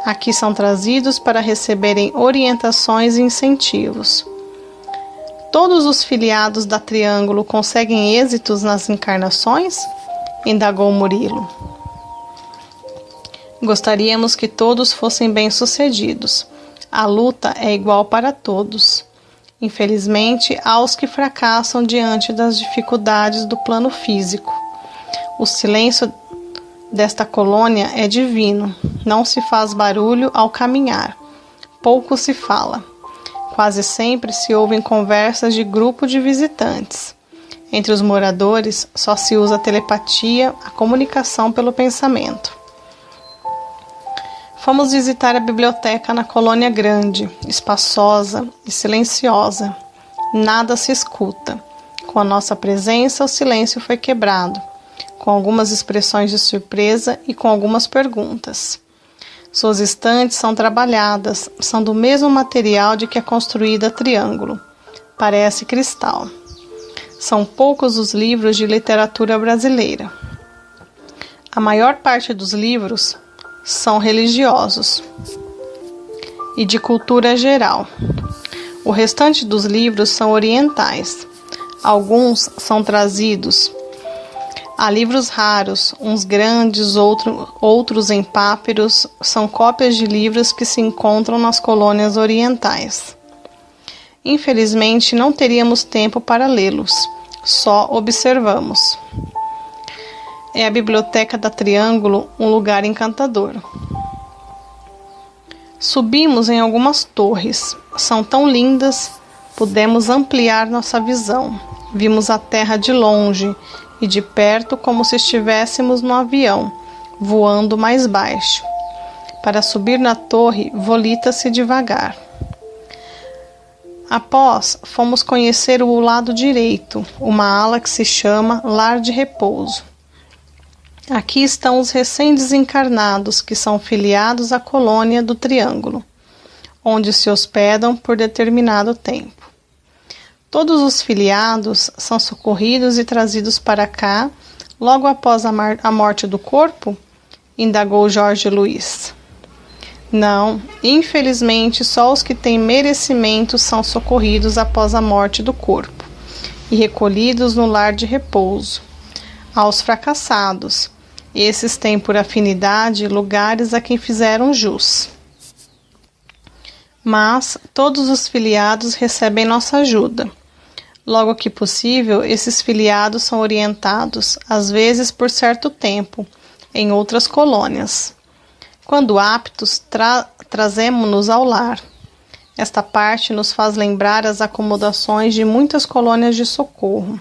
Aqui são trazidos para receberem orientações e incentivos. Todos os filiados da Triângulo conseguem êxitos nas encarnações? Indagou Murilo. Gostaríamos que todos fossem bem-sucedidos. A luta é igual para todos. Infelizmente, há os que fracassam diante das dificuldades do plano físico. O silêncio desta colônia é divino. Não se faz barulho ao caminhar. Pouco se fala. Quase sempre se ouvem conversas de grupo de visitantes. Entre os moradores, só se usa a telepatia, a comunicação pelo pensamento. Fomos visitar a biblioteca na colônia grande, espaçosa e silenciosa. Nada se escuta. Com a nossa presença, o silêncio foi quebrado, com algumas expressões de surpresa e com algumas perguntas. Suas estantes são trabalhadas, são do mesmo material de que é construída a Triângulo. Parece cristal. São poucos os livros de literatura brasileira. A maior parte dos livros são religiosos e de cultura geral. O restante dos livros são orientais. Alguns são trazidos. Há livros raros, uns grandes, outros em pápiros, são cópias de livros que se encontram nas colônias orientais. Infelizmente, não teríamos tempo para lê-los, só observamos. É a biblioteca da Triângulo um lugar encantador. Subimos em algumas torres, são tão lindas, pudemos ampliar nossa visão. Vimos a terra de longe e de perto como se estivéssemos no avião, voando mais baixo. Para subir na torre, volita-se devagar. Após, fomos conhecer o lado direito, uma ala que se chama Lar de Repouso. Aqui estão os recém-desencarnados que são filiados à colônia do Triângulo, onde se hospedam por determinado tempo. Todos os filiados são socorridos e trazidos para cá logo após a morte do corpo? Indagou Jorge Luiz. Não, infelizmente só os que têm merecimento são socorridos após a morte do corpo e recolhidos no lar de repouso. Aos fracassados, esses têm por afinidade lugares a quem fizeram jus. Mas todos os filiados recebem nossa ajuda. Logo que possível, esses filiados são orientados, às vezes por certo tempo, em outras colônias. Quando aptos, trazemo-nos ao lar. Esta parte nos faz lembrar as acomodações de muitas colônias de socorro.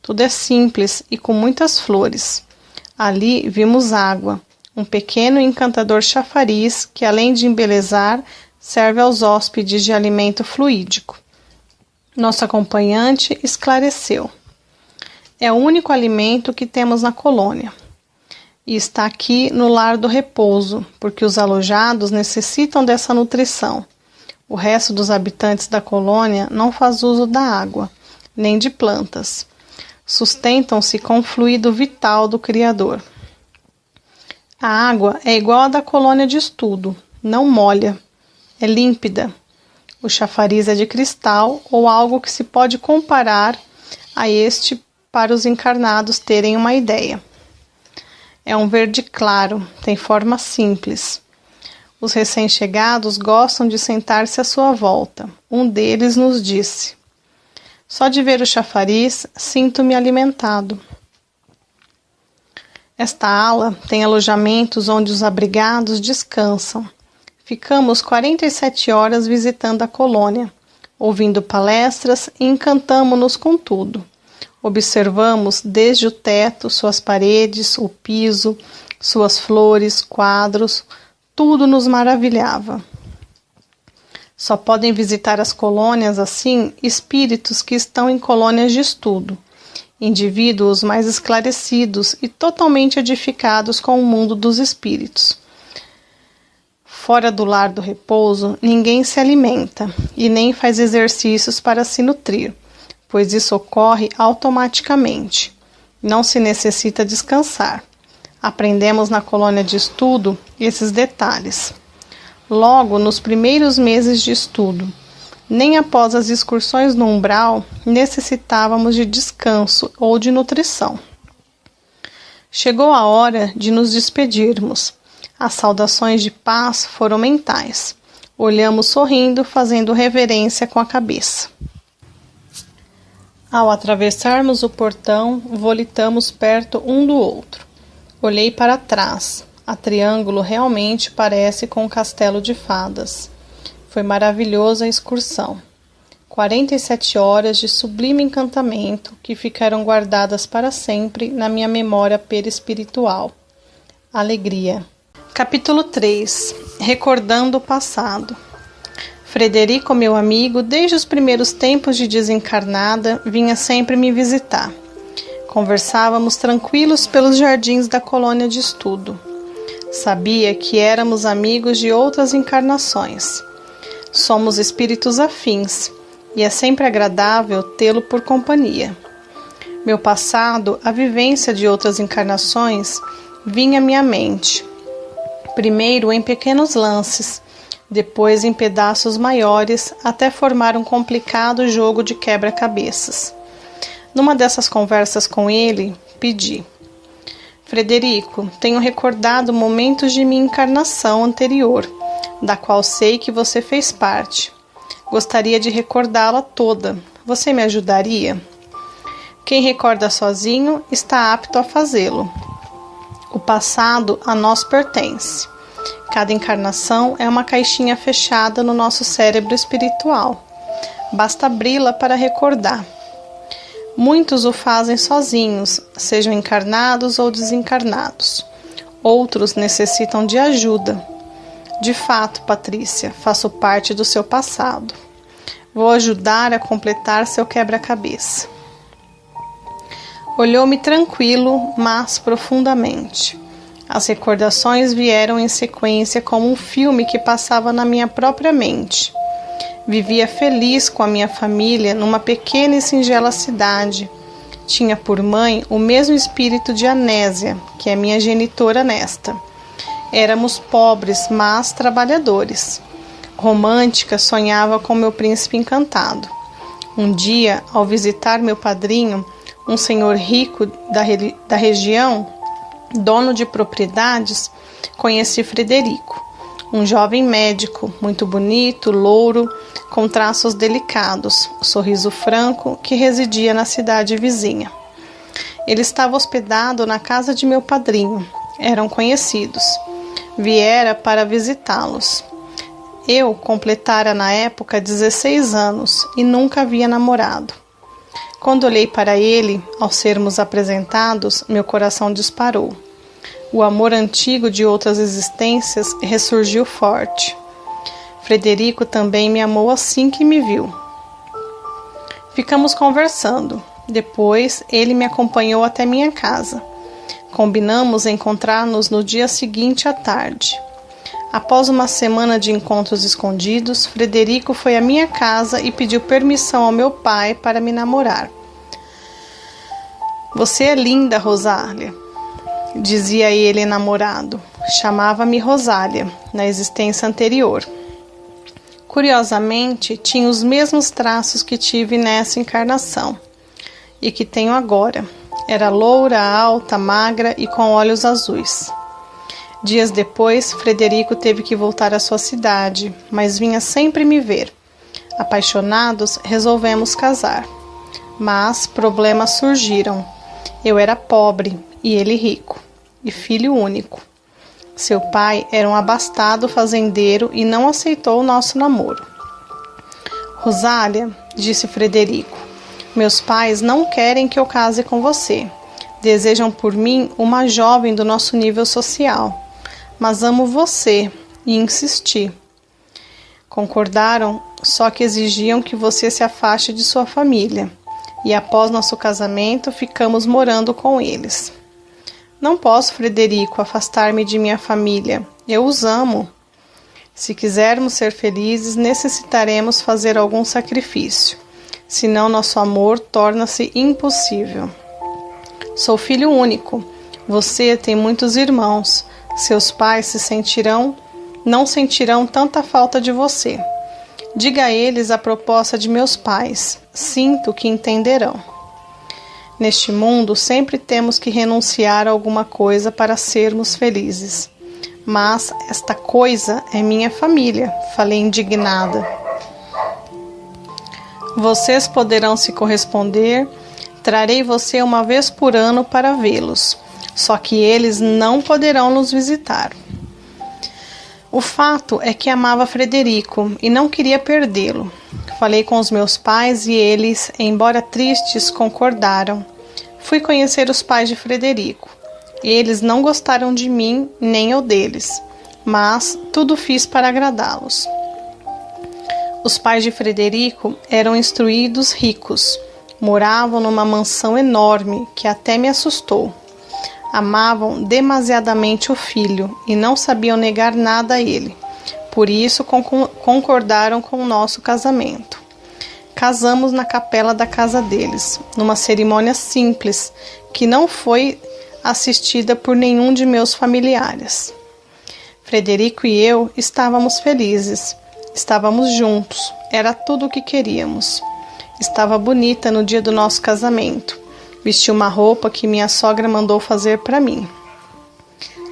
Tudo é simples e com muitas flores. Ali vimos água, um pequeno e encantador chafariz que, além de embelezar, serve aos hóspedes de alimento fluídico. Nosso acompanhante esclareceu. É o único alimento que temos na colônia. E está aqui no lar do repouso, porque os alojados necessitam dessa nutrição. O resto dos habitantes da colônia não faz uso da água, nem de plantas. Sustentam-se com o fluido vital do Criador. A água é igual à da colônia de estudo, não molha, é límpida. O chafariz é de cristal ou algo que se pode comparar a este para os encarnados terem uma ideia. É um verde claro, tem forma simples. Os recém-chegados gostam de sentar-se à sua volta. Um deles nos disse: só de ver o chafariz, sinto-me alimentado. Esta ala tem alojamentos onde os abrigados descansam. Ficamos 47 horas visitando a colônia, ouvindo palestras e encantamo-nos com tudo. Observamos desde o teto, suas paredes, o piso, suas flores, quadros, tudo nos maravilhava. Só podem visitar as colônias assim espíritos que estão em colônias de estudo, indivíduos mais esclarecidos e totalmente edificados com o mundo dos espíritos. Fora do lar do repouso, ninguém se alimenta e nem faz exercícios para se nutrir, pois isso ocorre automaticamente. Não se necessita descansar. Aprendemos na colônia de estudo esses detalhes. Logo, nos primeiros meses de estudo, nem após as excursões no umbral, necessitávamos de descanso ou de nutrição. Chegou a hora de nos despedirmos. As saudações de paz foram mentais. Olhamos sorrindo, fazendo reverência com a cabeça. Ao atravessarmos o portão, volitamos perto um do outro. Olhei para trás. A Triângulo realmente parece com um castelo de fadas. Foi maravilhosa a excursão. 47 horas de sublime encantamento que ficaram guardadas para sempre na minha memória perispiritual. Alegria. Capítulo 3. Recordando o passado. Frederico, meu amigo, desde os primeiros tempos de desencarnada, vinha sempre me visitar. Conversávamos tranquilos pelos jardins da colônia de estudo. Sabia que éramos amigos de outras encarnações. Somos espíritos afins, e é sempre agradável tê-lo por companhia. Meu passado, a vivência de outras encarnações, vinha à minha mente. Primeiro em pequenos lances, depois em pedaços maiores, até formar um complicado jogo de quebra-cabeças. Numa dessas conversas com ele, pedi: Frederico, tenho recordado momentos de minha encarnação anterior, da qual sei que você fez parte. Gostaria de recordá-la toda. Você me ajudaria? Quem recorda sozinho está apto a fazê-lo. O passado a nós pertence. Cada encarnação é uma caixinha fechada no nosso cérebro espiritual. Basta abri-la para recordar. Muitos o fazem sozinhos, sejam encarnados ou desencarnados. Outros necessitam de ajuda. De fato, Patrícia, faço parte do seu passado. Vou ajudar a completar seu quebra-cabeça. Olhou-me tranquilo, mas profundamente. As recordações vieram em sequência como um filme que passava na minha própria mente. Vivia feliz com a minha família numa pequena e singela cidade. Tinha por mãe o mesmo espírito de Anésia, que é minha genitora nesta. Éramos pobres, mas trabalhadores. Romântica, sonhava com meu príncipe encantado. Um dia, ao visitar meu padrinho, um senhor rico da região, dono de propriedades, conheci Frederico, um jovem médico, muito bonito, louro, com traços delicados, sorriso franco, que residia na cidade vizinha. Ele estava hospedado na casa de meu padrinho. Eram conhecidos. Viera para visitá-los. Eu completara na época 16 anos e nunca havia namorado. Quando olhei para ele, ao sermos apresentados, meu coração disparou. O amor antigo de outras existências ressurgiu forte. Frederico também me amou assim que me viu. Ficamos conversando. Depois, ele me acompanhou até minha casa. Combinamos encontrar-nos no dia seguinte à tarde. Após uma semana de encontros escondidos, Frederico foi à minha casa e pediu permissão ao meu pai para me namorar. Você é linda, Rosália, dizia ele enamorado. Chamava-me Rosália, na existência anterior. Curiosamente, tinha os mesmos traços que tive nessa encarnação e que tenho agora. Era loura, alta, magra e com olhos azuis. Dias depois, Frederico teve que voltar à sua cidade, mas vinha sempre me ver. Apaixonados, resolvemos casar. Mas problemas surgiram. Eu era pobre e ele rico, e filho único. Seu pai era um abastado fazendeiro e não aceitou o nosso namoro. Rosália, disse Frederico, meus pais não querem que eu case com você. Desejam por mim uma jovem do nosso nível social. Mas amo você e insisti. Concordaram, só que exigiam que você se afaste de sua família. E após nosso casamento, ficamos morando com eles. Não posso, Frederico, afastar-me de minha família. Eu os amo. Se quisermos ser felizes, necessitaremos fazer algum sacrifício. Senão nosso amor torna-se impossível. Sou filho único. Você tem muitos irmãos. Seus pais não sentirão tanta falta de você. Diga a eles a proposta de meus pais. Sinto que entenderão. Neste mundo, sempre temos que renunciar a alguma coisa para sermos felizes. Mas esta coisa é minha família, falei indignada. Vocês poderão se corresponder. Trarei você uma vez por ano para vê-los. Só que eles não poderão nos visitar. O fato é que amava Frederico e não queria perdê-lo. Falei com os meus pais e eles, embora tristes, concordaram. Fui conhecer os pais de Frederico. Eles não gostaram de mim, nem eu deles, mas tudo fiz para agradá-los. Os pais de Frederico eram instruídos ricos. Moravam numa mansão enorme que até me assustou. Amavam demasiadamente o filho e não sabiam negar nada a ele. Por isso concordaram com o nosso casamento. Casamos na capela da casa deles, numa cerimônia simples, que não foi assistida por nenhum de meus familiares. Frederico e eu estávamos felizes, estávamos juntos, era tudo o que queríamos. Estava bonita no dia do nosso casamento. Vesti uma roupa que minha sogra mandou fazer para mim.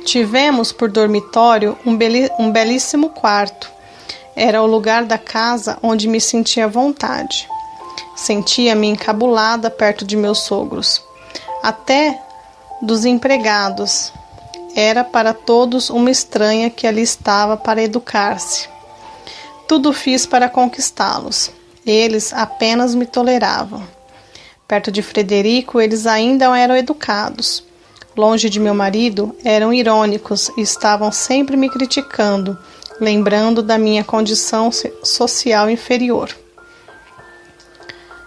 Tivemos por dormitório um belíssimo quarto. Era o lugar da casa onde me sentia à vontade. Sentia-me encabulada perto de meus sogros. Até dos empregados. Era para todos uma estranha que ali estava para educar-se. Tudo fiz para conquistá-los. Eles apenas me toleravam. Perto de Frederico, eles ainda eram educados. Longe de meu marido, eram irônicos e estavam sempre me criticando, lembrando da minha condição social inferior.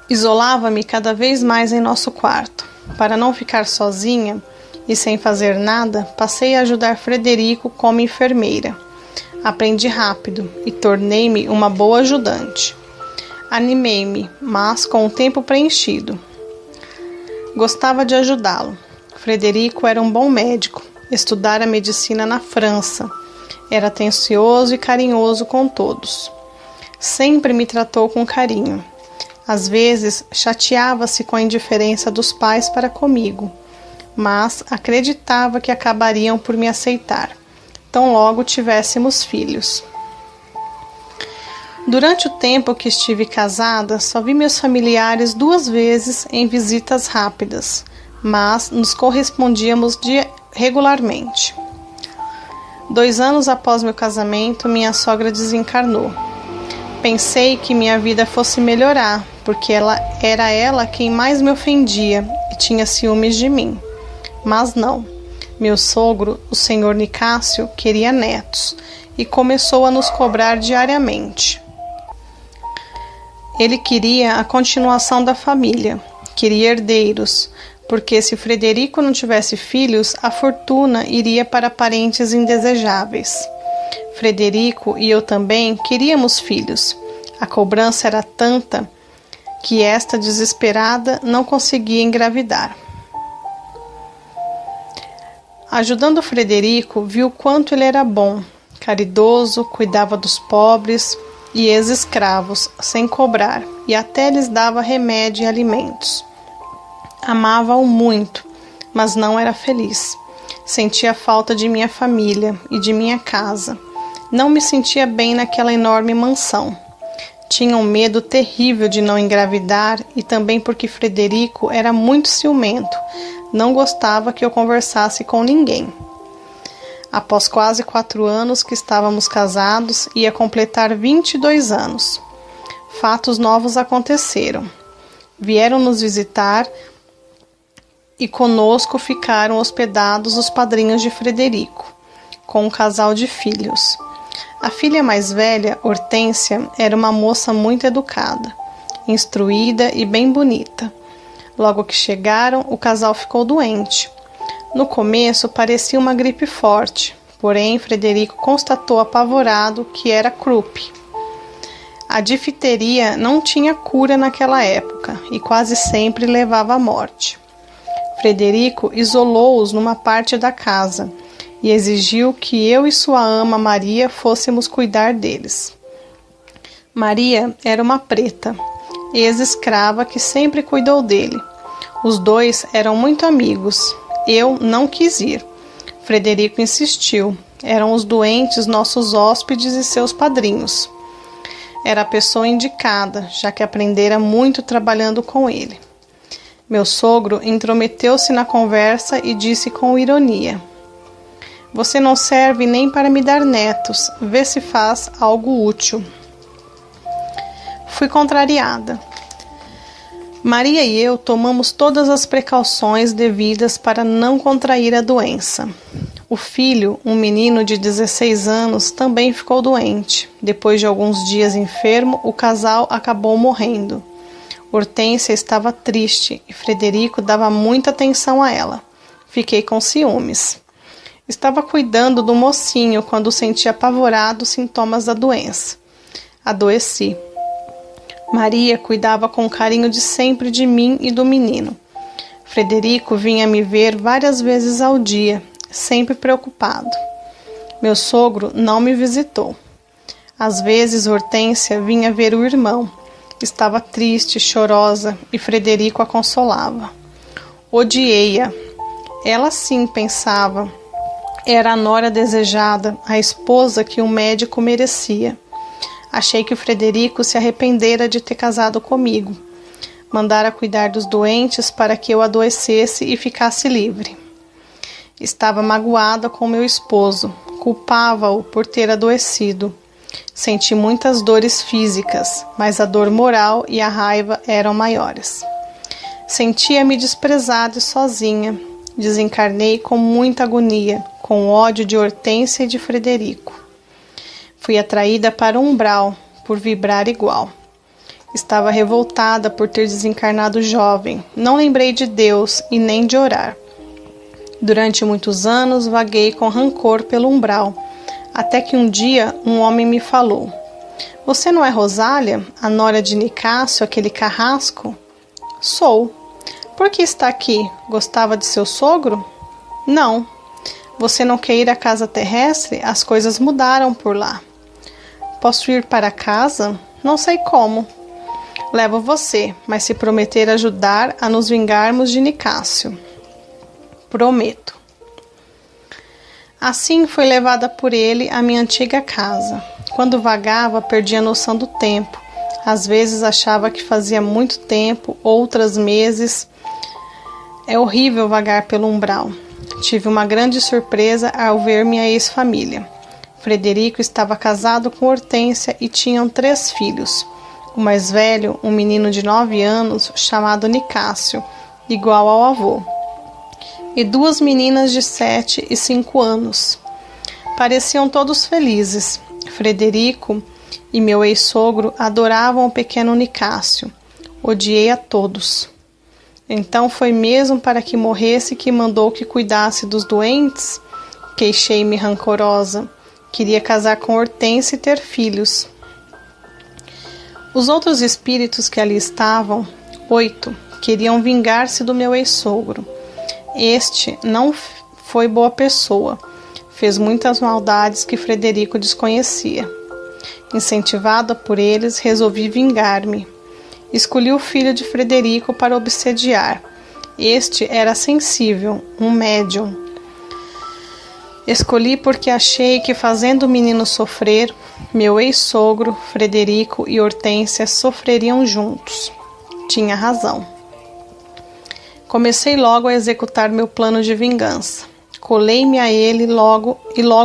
Isolava-me cada vez mais em nosso quarto. Para não ficar sozinha e sem fazer nada, passei a ajudar Frederico como enfermeira. Aprendi rápido e tornei-me uma boa ajudante. Animei-me, mas com o tempo preenchido. Gostava de ajudá-lo. Frederico era um bom médico. Estudara medicina na França. Era atencioso e carinhoso com todos. Sempre me tratou com carinho. Às vezes, chateava-se com a indiferença dos pais para comigo, mas acreditava que acabariam por me aceitar, tão logo tivéssemos filhos. Durante o tempo que estive casada, só vi meus familiares 2 vezes em visitas rápidas, mas nos correspondíamos regularmente. 2 anos após meu casamento, minha sogra desencarnou. Pensei que minha vida fosse melhorar, porque era ela quem mais me ofendia e tinha ciúmes de mim. Mas não. Meu sogro, o senhor Nicásio, queria netos e começou a nos cobrar diariamente. Ele queria a continuação da família, queria herdeiros, porque se Frederico não tivesse filhos, a fortuna iria para parentes indesejáveis. Frederico e eu também queríamos filhos. A cobrança era tanta que esta desesperada não conseguia engravidar. Ajudando Frederico, viu quanto ele era bom, caridoso, cuidava dos pobres e ex-escravos, sem cobrar, e até lhes dava remédio e alimentos. Amava-o muito, mas não era feliz. Sentia falta de minha família e de minha casa. Não me sentia bem naquela enorme mansão. Tinha um medo terrível de não engravidar e também porque Frederico era muito ciumento. Não gostava que eu conversasse com ninguém. Após quase 4 anos que estávamos casados, ia completar 22 anos. Fatos novos aconteceram. Vieram nos visitar e conosco ficaram hospedados os padrinhos de Frederico, com um casal de filhos. A filha mais velha, Hortência, era uma moça muito educada, instruída e bem bonita. Logo que chegaram, o casal ficou doente. No começo parecia uma gripe forte, porém Frederico constatou apavorado que era croup. A difteria não tinha cura naquela época e quase sempre levava à morte. Frederico isolou-os numa parte da casa e exigiu que eu e sua ama Maria fôssemos cuidar deles. Maria era uma preta, ex-escrava que sempre cuidou dele. Os 2 eram muito amigos. Eu não quis ir. Frederico insistiu. Eram os doentes nossos hóspedes e seus padrinhos. Era a pessoa indicada, já que aprendera muito trabalhando com ele. Meu sogro intrometeu-se na conversa e disse com ironia: "Você não serve nem para me dar netos. Vê se faz algo útil." Fui contrariada. Maria e eu tomamos todas as precauções devidas para não contrair a doença. O filho, um menino de 16 anos, também ficou doente. Depois de alguns dias enfermo, o casal acabou morrendo. Hortência estava triste e Frederico dava muita atenção a ela. Fiquei com ciúmes. Estava cuidando do mocinho quando senti apavorado os sintomas da doença. Adoeci. Maria cuidava com carinho de sempre de mim e do menino. Frederico vinha me ver várias vezes ao dia, sempre preocupado. Meu sogro não me visitou. Às vezes Hortência vinha ver o irmão. Estava triste, chorosa, e Frederico a consolava. Odiei-a. Ela sim pensava. Era a nora desejada, a esposa que um médico merecia. Achei que o Frederico se arrependera de ter casado comigo. Mandara cuidar dos doentes para que eu adoecesse e ficasse livre. Estava magoada com meu esposo. Culpava-o por ter adoecido. Senti muitas dores físicas, mas a dor moral e a raiva eram maiores. Sentia-me desprezada e sozinha. Desencarnei com muita agonia, com ódio de Hortência e de Frederico. Fui atraída para o umbral, por vibrar igual. Estava revoltada por ter desencarnado jovem. Não lembrei de Deus e nem de orar. Durante muitos anos vaguei com rancor pelo umbral, até que um dia um homem me falou: "Você não é Rosália, a nora de Nicásio, aquele carrasco?" "Sou." "Por que está aqui? Gostava de seu sogro?" "Não." "Você não quer ir à casa terrestre? As coisas mudaram por lá." "Posso ir para casa?" "Não sei como." "Levo você, mas se prometer ajudar a nos vingarmos de Nicásio." "Prometo." Assim fui levada por ele à minha antiga casa. Quando vagava, perdia a noção do tempo. Às vezes achava que fazia muito tempo, outras meses. É horrível vagar pelo umbral. Tive uma grande surpresa ao ver minha ex-família. Frederico estava casado com Hortência e tinham 3 filhos. O mais velho, um menino de 9 anos, chamado Nicásio, igual ao avô, e 2 meninas de 7 e 5 anos. Pareciam todos felizes. Frederico e meu ex-sogro adoravam o pequeno Nicásio. Odiei a todos. Então foi mesmo para que morresse que mandou que cuidasse dos doentes? Queixei-me rancorosa. Queria casar com Hortência e ter filhos. Os outros espíritos que ali estavam, 8, queriam vingar-se do meu ex-sogro. Este não foi boa pessoa. Fez muitas maldades que Frederico desconhecia. Incentivada por eles, resolvi vingar-me. Escolhi o filho de Frederico para obsediar. Este era sensível, um médium. Escolhi porque achei que, fazendo o menino sofrer, meu ex-sogro, Frederico e Hortência sofreriam juntos. Tinha razão. Comecei logo a executar meu plano de vingança. Colei-me a ele logo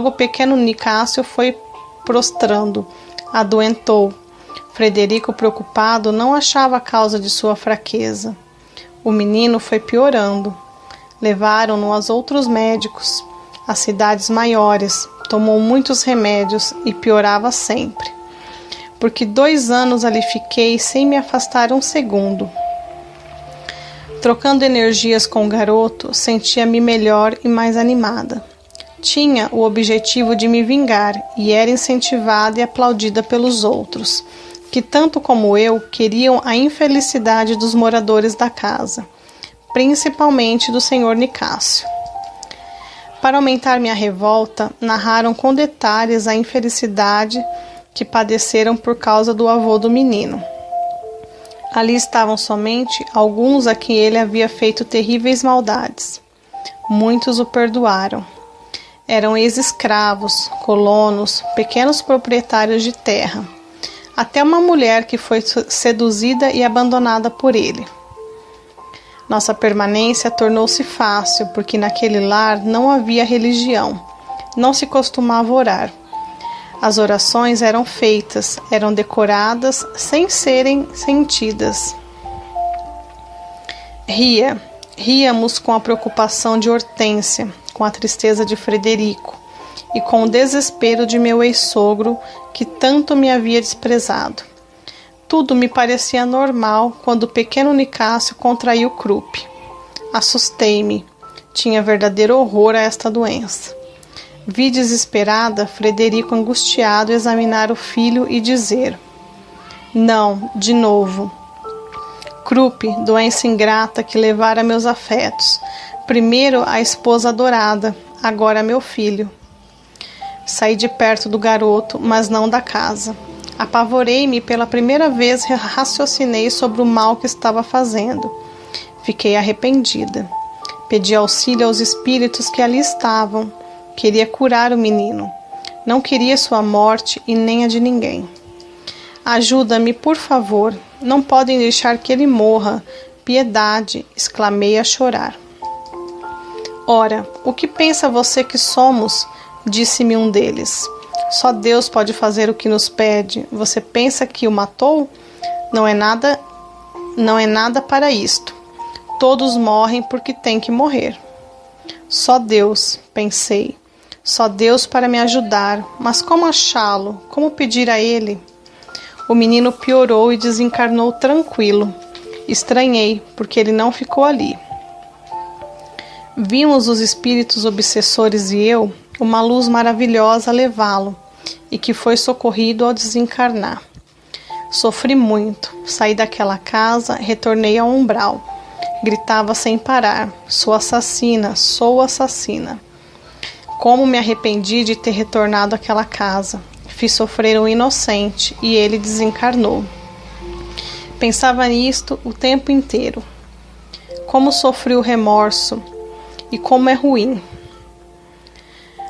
o pequeno Nicásio foi prostrando. Adoentou. Frederico, preocupado, não achava a causa de sua fraqueza. O menino foi piorando. Levaram-no aos outros médicos, às cidades maiores. Tomou muitos remédios e piorava sempre. Porque 2 anos ali fiquei sem me afastar um segundo. Trocando energias com o garoto, sentia-me melhor e mais animada. Tinha o objetivo de me vingar e era incentivada e aplaudida pelos outros, que tanto como eu queriam a infelicidade dos moradores da casa, principalmente do senhor Nicásio. Para aumentar minha revolta, narraram com detalhes a infelicidade que padeceram por causa do avô do menino. Ali estavam somente alguns a quem ele havia feito terríveis maldades. Muitos o perdoaram. Eram ex-escravos, colonos, pequenos proprietários de terra. Até uma mulher que foi seduzida e abandonada por ele. Nossa permanência tornou-se fácil, porque naquele lar não havia religião. Não se costumava orar. As orações eram feitas, eram decoradas, sem serem sentidas. Ríamos com a preocupação de Hortência, com a tristeza de Frederico e com o desespero de meu ex-sogro, que tanto me havia desprezado. Tudo me parecia normal quando o pequeno Nicásio contraiu croup. Assustei-me. Tinha verdadeiro horror a esta doença. Vi desesperada Frederico angustiado examinar o filho e dizer: "Não, de novo. Croup, doença ingrata que levara meus afetos. Primeiro a esposa adorada, agora meu filho." Saí de perto do garoto, mas não da casa. Apavorei-me e pela primeira vez raciocinei sobre o mal que estava fazendo. Fiquei arrependida. Pedi auxílio aos espíritos que ali estavam. Queria curar o menino. Não queria sua morte e nem a de ninguém. "Ajuda-me, por favor. Não podem deixar que ele morra. Piedade!" exclamei a chorar. "Ora, o que pensa você que somos?" disse-me um deles. "Só Deus pode fazer o que nos pede. Você pensa que o matou? Não é nada para isto. Todos morrem porque têm que morrer. Só Deus, pensei. Só Deus para me ajudar. Mas como achá-lo? Como pedir a Ele? O menino piorou e desencarnou tranquilo. Estranhei, porque ele não ficou ali. Vimos os espíritos obsessores e eu, uma luz maravilhosa levá-lo, e que foi socorrido ao desencarnar. Sofri muito. Saí daquela casa, retornei ao umbral. Gritava sem parar: sou assassina, sou assassina. Como me arrependi de ter retornado àquela casa. Fiz sofrer um inocente e ele desencarnou. Pensava nisto o tempo inteiro. Como sofri o remorso e como é ruim.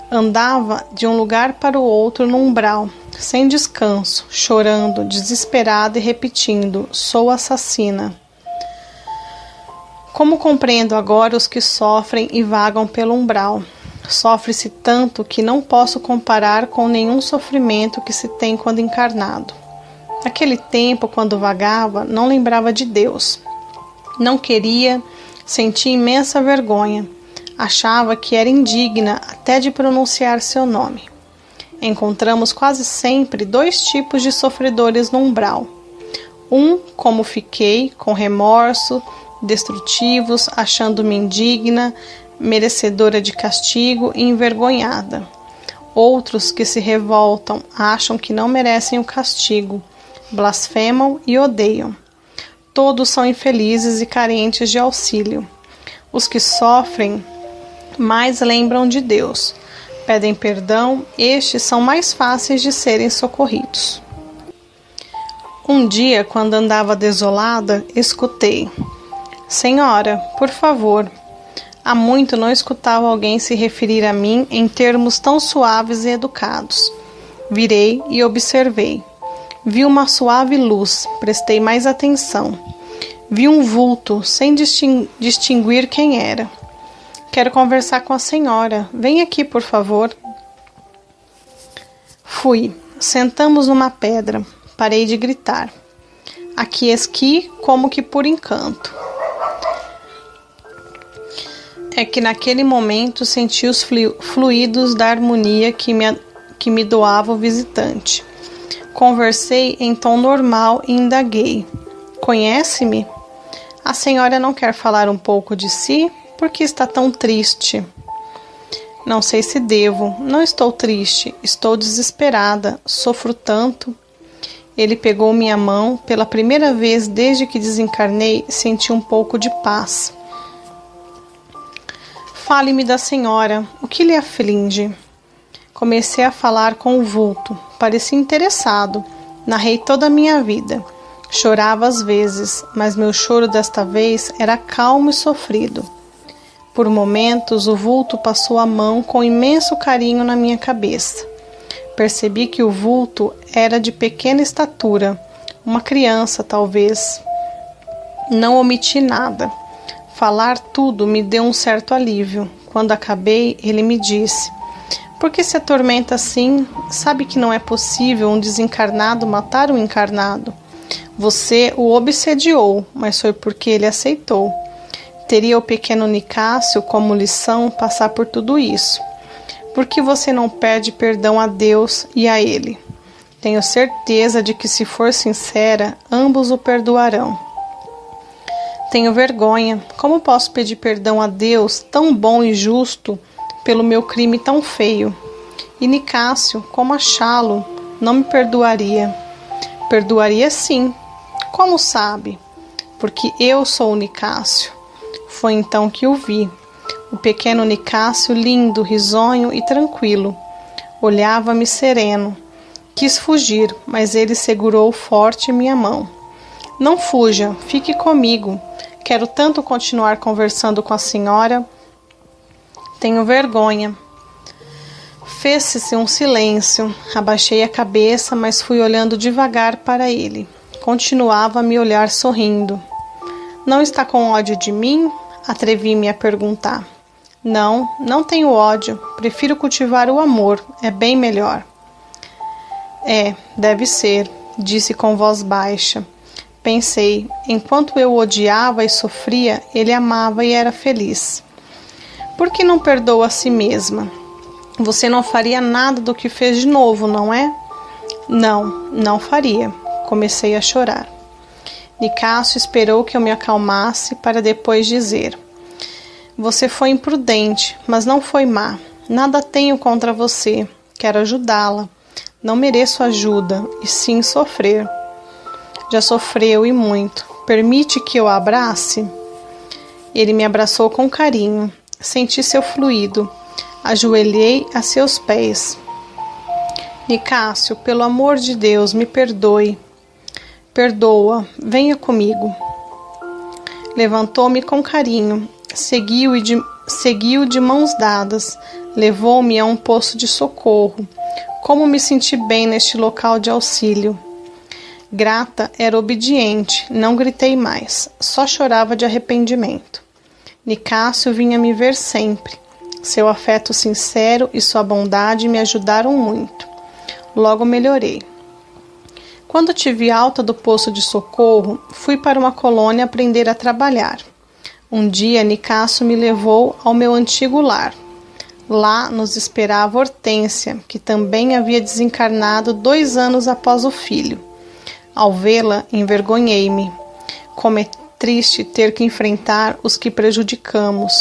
Andava de um lugar para o outro no umbral, sem descanso, chorando, desesperada e repetindo: sou assassina. Como compreendo agora os que sofrem e vagam pelo umbral. Sofre-se tanto que não posso comparar com nenhum sofrimento que se tem quando encarnado. Naquele tempo, quando vagava, não lembrava de Deus. Não queria, sentia imensa vergonha. Achava que era indigna até de pronunciar seu nome. Encontramos quase sempre dois tipos de sofredores no umbral. Um, como fiquei, com remorso, destrutivos, achando-me indigna, merecedora de castigo e envergonhada. Outros que se revoltam, acham que não merecem o castigo, blasfemam e odeiam. Todos são infelizes e carentes de auxílio. Os que sofrem mais lembram de Deus, pedem perdão, estes são mais fáceis de serem socorridos. Um dia, quando andava desolada, escutei: Senhora, por favor. Há muito não escutava alguém se referir a mim em termos tão suaves e educados. Virei e observei. Vi uma suave luz, prestei mais atenção. Vi um vulto, sem distinguir quem era. Quero conversar com a senhora. Vem aqui, por favor. Fui. Sentamos numa pedra. Parei de gritar. Aquiesci como que por encanto. É que naquele momento senti os fluidos da harmonia que me doava o visitante. Conversei em tom normal e indaguei: Conhece-me? A senhora não quer falar um pouco de si? Por que está tão triste? Não sei se devo. Não estou triste. Estou desesperada. Sofro tanto. Ele pegou minha mão. Pela primeira vez desde que desencarnei, senti um pouco de paz. Fale-me da senhora. O que lhe aflige? Comecei a falar com o vulto. Parecia interessado. Narrei toda a minha vida. Chorava às vezes, mas meu choro desta vez era calmo e sofrido. Por momentos, o vulto passou a mão com imenso carinho na minha cabeça. Percebi que o vulto era de pequena estatura, uma criança, talvez. Não omiti nada. Falar tudo me deu um certo alívio. Quando acabei, ele me disse: Por que se atormenta assim? Sabe que não é possível um desencarnado matar um encarnado. Você o obsediou, mas foi porque ele aceitou. Teria o pequeno Nicásio como lição passar por tudo isso. Por que você não pede perdão a Deus e a ele? Tenho certeza de que, se for sincera, ambos o perdoarão. Tenho vergonha. Como posso pedir perdão a Deus, tão bom e justo, pelo meu crime tão feio? E Nicásio, como achá-lo? Não me perdoaria. Perdoaria sim. Como sabe? Porque eu sou o Nicásio. Foi então que o vi. O pequeno Nicásio, lindo, risonho e tranquilo. Olhava-me sereno. Quis fugir, mas ele segurou forte minha mão. Não fuja, fique comigo. Quero tanto continuar conversando com a senhora. Tenho vergonha. Fez-se um silêncio. Abaixei a cabeça, mas fui olhando devagar para ele. Continuava a me olhar sorrindo. Não está com ódio de mim? Atrevi-me a perguntar. Não, não tenho ódio. Prefiro cultivar o amor. É bem melhor. É, deve ser, disse com voz baixa. Pensei, enquanto eu o odiava e sofria, ele amava e era feliz. Por que não perdoa a si mesma? Você não faria nada do que fez de novo, não é? Não faria. Comecei a chorar. Nicásio esperou que eu me acalmasse para depois dizer: você foi imprudente, mas não foi má. Nada tenho contra você. Quero ajudá-la. Não mereço ajuda, e sim sofrer. Já sofreu e muito. Permite que eu a abrace? Ele me abraçou com carinho. Senti seu fluido. Ajoelhei a seus pés. Nicásio, pelo amor de Deus, me perdoe. Perdoa, venha comigo. Levantou-me com carinho. Seguiu de mãos dadas. Levou-me a um posto de socorro. Como me senti bem neste local de auxílio. Grata, era obediente, não gritei mais, só chorava de arrependimento. Nicásio vinha me ver sempre. Seu afeto sincero e sua bondade me ajudaram muito. Logo melhorei. Quando tive alta do posto de socorro, fui para uma colônia aprender a trabalhar. Um dia, Nicásio me levou ao meu antigo lar. Lá nos esperava Hortência, que também havia desencarnado 2 anos após o filho. Ao vê-la, envergonhei-me. Como é triste ter que enfrentar os que prejudicamos,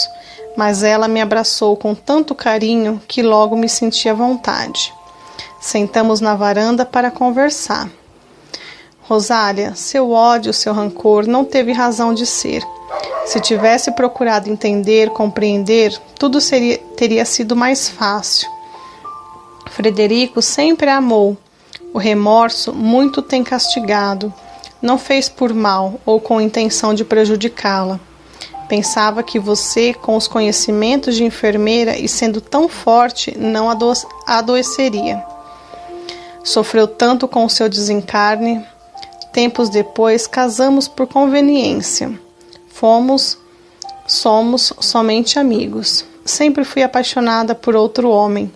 mas ela me abraçou com tanto carinho que logo me senti à vontade. Sentamos na varanda para conversar. Rosália, seu ódio, seu rancor não teve razão de ser. Se tivesse procurado entender, compreender, tudo teria sido mais fácil. Frederico sempre a amou. O remorso muito tem castigado. Não fez por mal ou com intenção de prejudicá-la. Pensava que você, com os conhecimentos de enfermeira e sendo tão forte, não adoeceria. Sofreu tanto com o seu desencarne. Tempos depois, casamos por conveniência. Somos somente amigos. Sempre fui apaixonada por outro homem.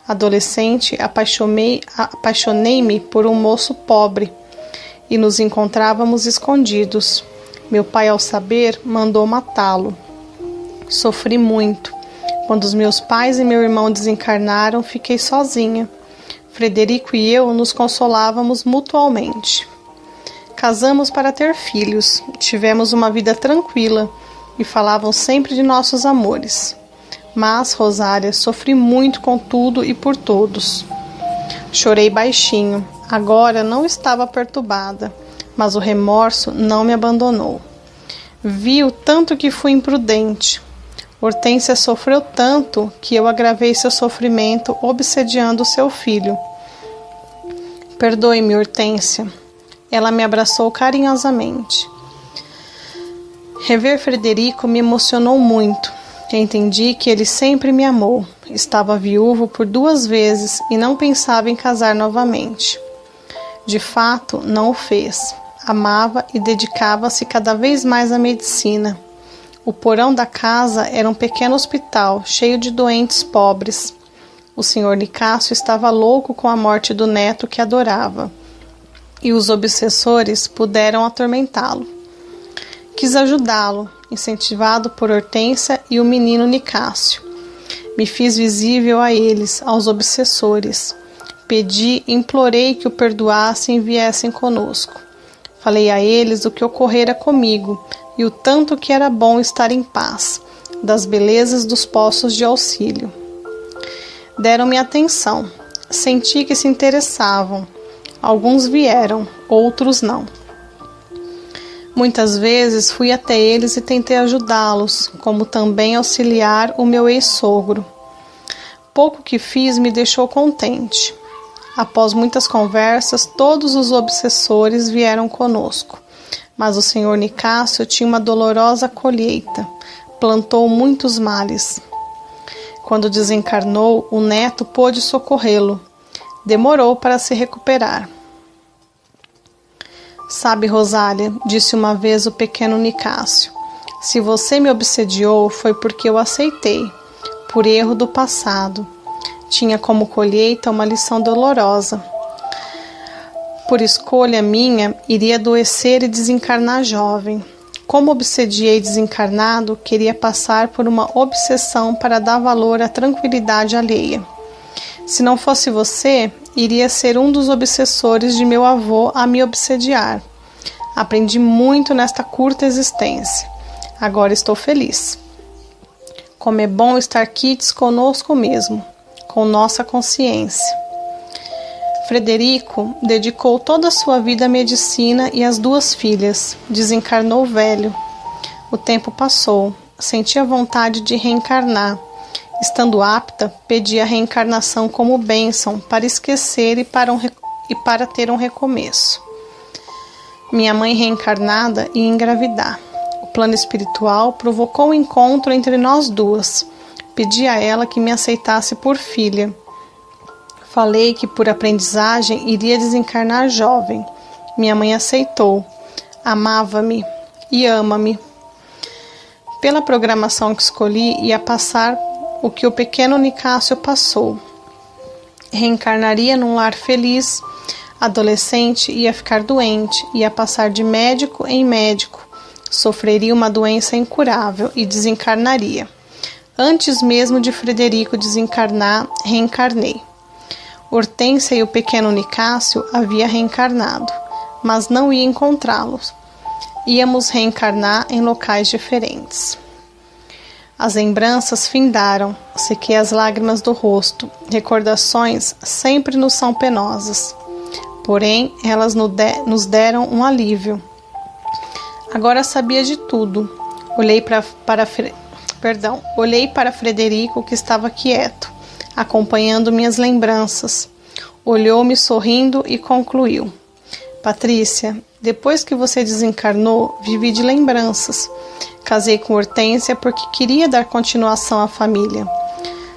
Adolescente, apaixonei-me por um moço pobre e nos encontrávamos escondidos. Meu pai, ao saber, mandou matá-lo. Sofri muito. Quando os meus pais e meu irmão desencarnaram, fiquei sozinha. Frederico e eu nos consolávamos mutualmente. Casamos para ter filhos. Tivemos uma vida tranquila e falavam sempre de nossos amores. Mas, Rosália, sofri muito com tudo e por todos. Chorei baixinho. Agora não estava perturbada, mas o remorso não me abandonou. Vi o tanto que fui imprudente. Hortência sofreu tanto que eu agravei seu sofrimento obsediando seu filho. Perdoe-me, Hortência. Ela me abraçou carinhosamente. Rever Frederico me emocionou muito. Entendi que ele sempre me amou. Estava viúvo por 2 vezes e não pensava em casar novamente. De fato, não o fez. Amava e dedicava-se cada vez mais à medicina. O porão da casa era um pequeno hospital, cheio de doentes pobres. O senhor Nicásio estava louco com a morte do neto que adorava, e os obsessores puderam atormentá-lo. Quis ajudá-lo, incentivado por Hortência e o menino Nicásio. Me fiz visível a eles, aos obsessores. Pedi, implorei que o perdoassem e viessem conosco. Falei a eles o que ocorrera comigo e o tanto que era bom estar em paz, das belezas dos postos de auxílio. Deram-me atenção. Senti que se interessavam. Alguns vieram, outros não. Muitas vezes fui até eles e tentei ajudá-los, como também auxiliar o meu ex-sogro. Pouco que fiz me deixou contente. Após muitas conversas, todos os obsessores vieram conosco. Mas o senhor Nicásio tinha uma dolorosa colheita. Plantou muitos males. Quando desencarnou, o neto pôde socorrê-lo. Demorou para se recuperar. Sabe, Rosália, disse uma vez o pequeno Nicásio, se você me obsediou foi porque eu aceitei, por erro do passado. Tinha como colheita uma lição dolorosa. Por escolha minha, iria adoecer e desencarnar jovem. Como obsediei desencarnado, queria passar por uma obsessão para dar valor à tranquilidade alheia. Se não fosse você, iria ser um dos obsessores de meu avô a me obsediar. Aprendi muito nesta curta existência. Agora estou feliz. Como é bom estar quites conosco mesmo, com nossa consciência. Frederico dedicou toda a sua vida à medicina e às 2 filhas. Desencarnou velho. O tempo passou. Sentia vontade de reencarnar. Estando apta, pedi a reencarnação como bênção para esquecer e para ter um recomeço. Minha mãe reencarnada ia engravidar. O plano espiritual provocou um encontro entre nós 2. Pedi a ela que me aceitasse por filha. Falei que por aprendizagem iria desencarnar jovem. Minha mãe aceitou. Amava-me e ama-me. Pela programação que escolhi, ia passar o que o pequeno Nicásio passou. Reencarnaria num lar feliz. Adolescente, ia ficar doente, ia passar de médico em médico. Sofreria uma doença incurável e desencarnaria. Antes mesmo de Frederico desencarnar, reencarnei. Hortência e o pequeno Nicásio havia reencarnado, mas não ia encontrá-los. Íamos reencarnar em locais diferentes. As lembranças findaram, sequei as lágrimas do rosto. Recordações sempre nos são penosas. Porém, elas nos deram um alívio. Agora sabia de tudo. Olhei para Frederico, que estava quieto, acompanhando minhas lembranças. Olhou-me sorrindo e concluiu: Patrícia, depois que você desencarnou, vivi de lembranças. Casei com Hortência porque queria dar continuação à família.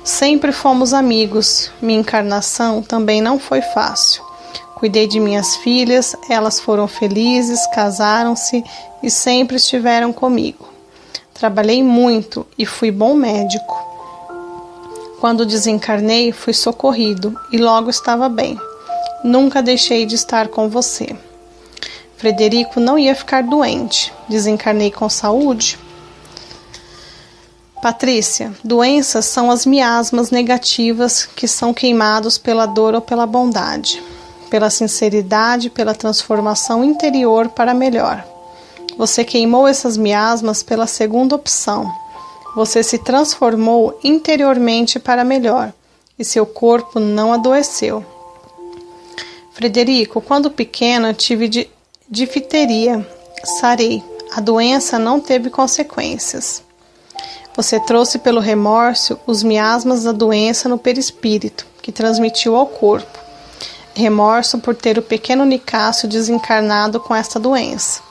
Sempre fomos amigos. Minha encarnação também não foi fácil. Cuidei de minhas filhas, elas foram felizes, casaram-se e sempre estiveram comigo. Trabalhei muito e fui bom médico. Quando desencarnei, fui socorrido e logo estava bem. Nunca deixei de estar com você. Frederico não ia ficar doente. Desencarnei com saúde. Patrícia, doenças são as miasmas negativas que são queimados pela dor ou pela bondade, pela sinceridade, pela transformação interior para melhor. Você queimou essas miasmas pela segunda opção. Você se transformou interiormente para melhor e seu corpo não adoeceu. Frederico, quando pequena tive difteria. Sarei. A doença não teve consequências. Você trouxe pelo remorso os miasmas da doença no perispírito, que transmitiu ao corpo. Remorso por ter o pequeno Nicásio desencarnado com esta doença.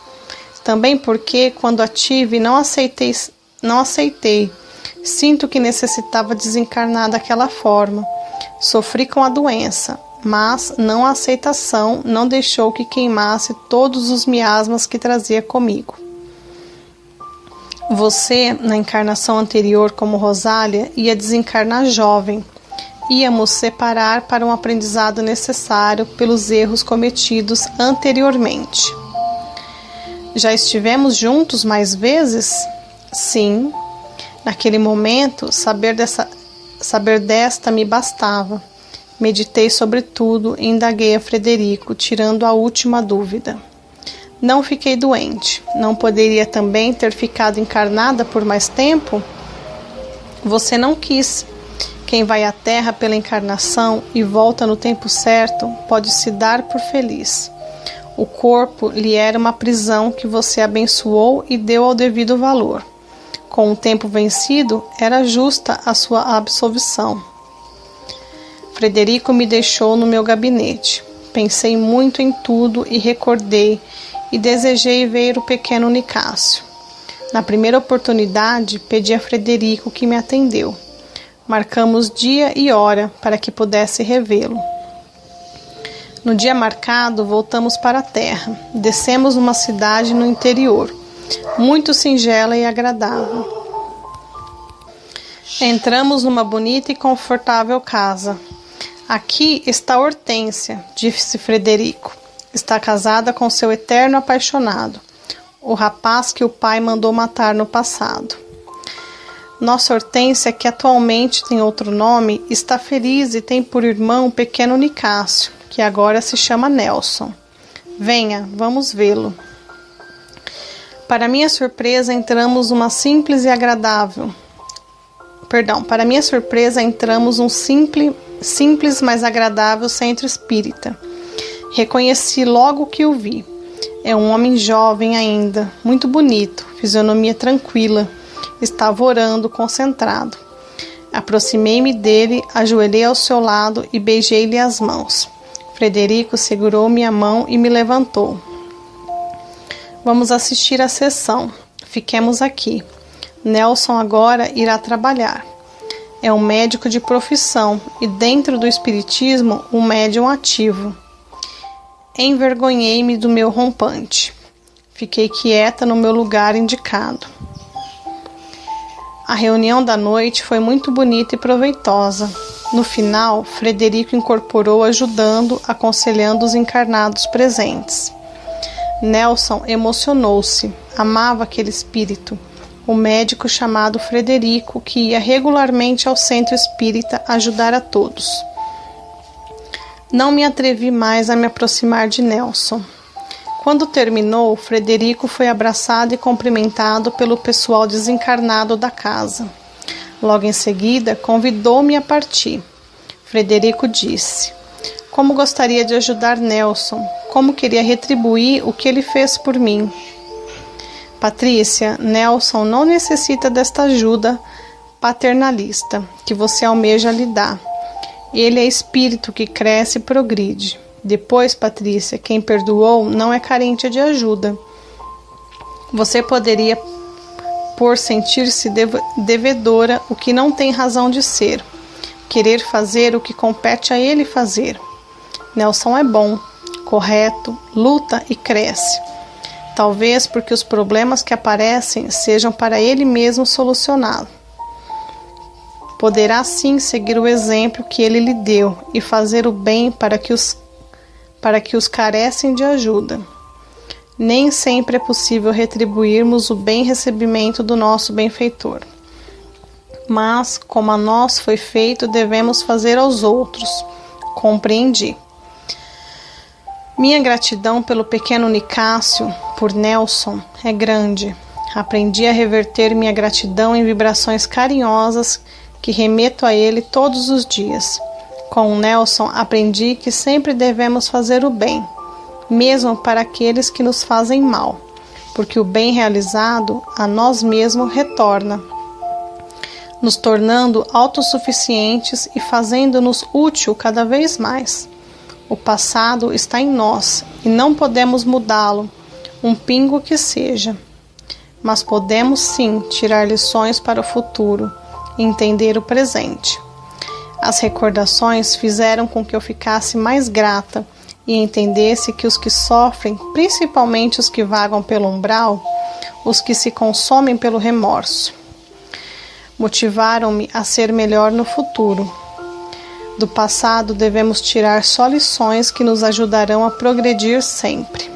Também porque, quando a tive, não aceitei. Sinto que necessitava desencarnar daquela forma. Sofri com a doença, mas não a aceitação não deixou que queimasse todos os miasmas que trazia comigo. Você, na encarnação anterior como Rosália, ia desencarnar jovem. Íamos separar para um aprendizado necessário pelos erros cometidos anteriormente. Já estivemos juntos mais vezes? Sim. Naquele momento, saber desta me bastava. Meditei sobre tudo e indaguei a Frederico, tirando a última dúvida. Não fiquei doente. Não poderia também ter ficado encarnada por mais tempo? Você não quis. Quem vai à Terra pela encarnação e volta no tempo certo pode se dar por feliz. O corpo lhe era uma prisão que você abençoou e deu ao devido valor. Com o tempo vencido, era justa a sua absolvição. Frederico me deixou no meu gabinete. Pensei muito em tudo e recordei e desejei ver o pequeno Nicásio. Na primeira oportunidade, pedi a Frederico que me atendeu. Marcamos dia e hora para que pudesse revê-lo. No dia marcado, voltamos para a terra. Descemos numa cidade no interior, muito singela e agradável. Entramos numa bonita e confortável casa. Aqui está Hortência, disse Frederico. Está casada com seu eterno apaixonado, o rapaz que o pai mandou matar no passado. Nossa Hortência, que atualmente tem outro nome, está feliz e tem por irmão o pequeno Nicásio, que agora se chama Nelson. Venha, vamos vê-lo. Para minha surpresa, entramos um simples, mas agradável centro espírita. Reconheci logo que o vi. É um homem jovem ainda, muito bonito, fisionomia tranquila. Estava orando, concentrado. Aproximei-me dele, ajoelhei ao seu lado e beijei-lhe as mãos. Frederico segurou minha mão e me levantou. Vamos assistir à sessão. Fiquemos aqui. Nelson agora irá trabalhar. É um médico de profissão e dentro do espiritismo um médium ativo. Envergonhei-me do meu rompante. Fiquei quieta no meu lugar indicado. A reunião da noite foi muito bonita e proveitosa. No final, Frederico incorporou ajudando, aconselhando os encarnados presentes. Nelson emocionou-se, amava aquele espírito, o médico chamado Frederico, que ia regularmente ao centro espírita ajudar a todos. Não me atrevi mais a me aproximar de Nelson. Quando terminou, Frederico foi abraçado e cumprimentado pelo pessoal desencarnado da casa. Logo em seguida, convidou-me a partir. Frederico disse: como gostaria de ajudar Nelson, como queria retribuir o que ele fez por mim. Patrícia, Nelson não necessita desta ajuda paternalista que você almeja lhe dar. Ele é espírito que cresce e progride. Depois, Patrícia, quem perdoou não é carente de ajuda. Você poderia, por sentir-se devedora, o que não tem razão de ser, querer fazer o que compete a ele fazer. Nelson é bom, correto, luta e cresce. Talvez porque os problemas que aparecem sejam para ele mesmo solucioná-los. Poderá sim seguir o exemplo que ele lhe deu e fazer o bem para que os carecem de ajuda. Nem sempre é possível retribuirmos o bem recebimento do nosso benfeitor. Mas, como a nós foi feito, devemos fazer aos outros. Compreendi. Minha gratidão pelo pequeno Nicásio, por Nelson, é grande. Aprendi a reverter minha gratidão em vibrações carinhosas que remeto a ele todos os dias. Com o Nelson, aprendi que sempre devemos fazer o bem, mesmo para aqueles que nos fazem mal, porque o bem realizado a nós mesmos retorna, nos tornando autossuficientes e fazendo-nos útil cada vez mais. O passado está em nós e não podemos mudá-lo, um pingo que seja. Mas podemos sim tirar lições para o futuro e entender o presente. As recordações fizeram com que eu ficasse mais grata e entendesse que os que sofrem, principalmente os que vagam pelo umbral, os que se consomem pelo remorso, motivaram-me a ser melhor no futuro. Do passado devemos tirar só lições que nos ajudarão a progredir sempre.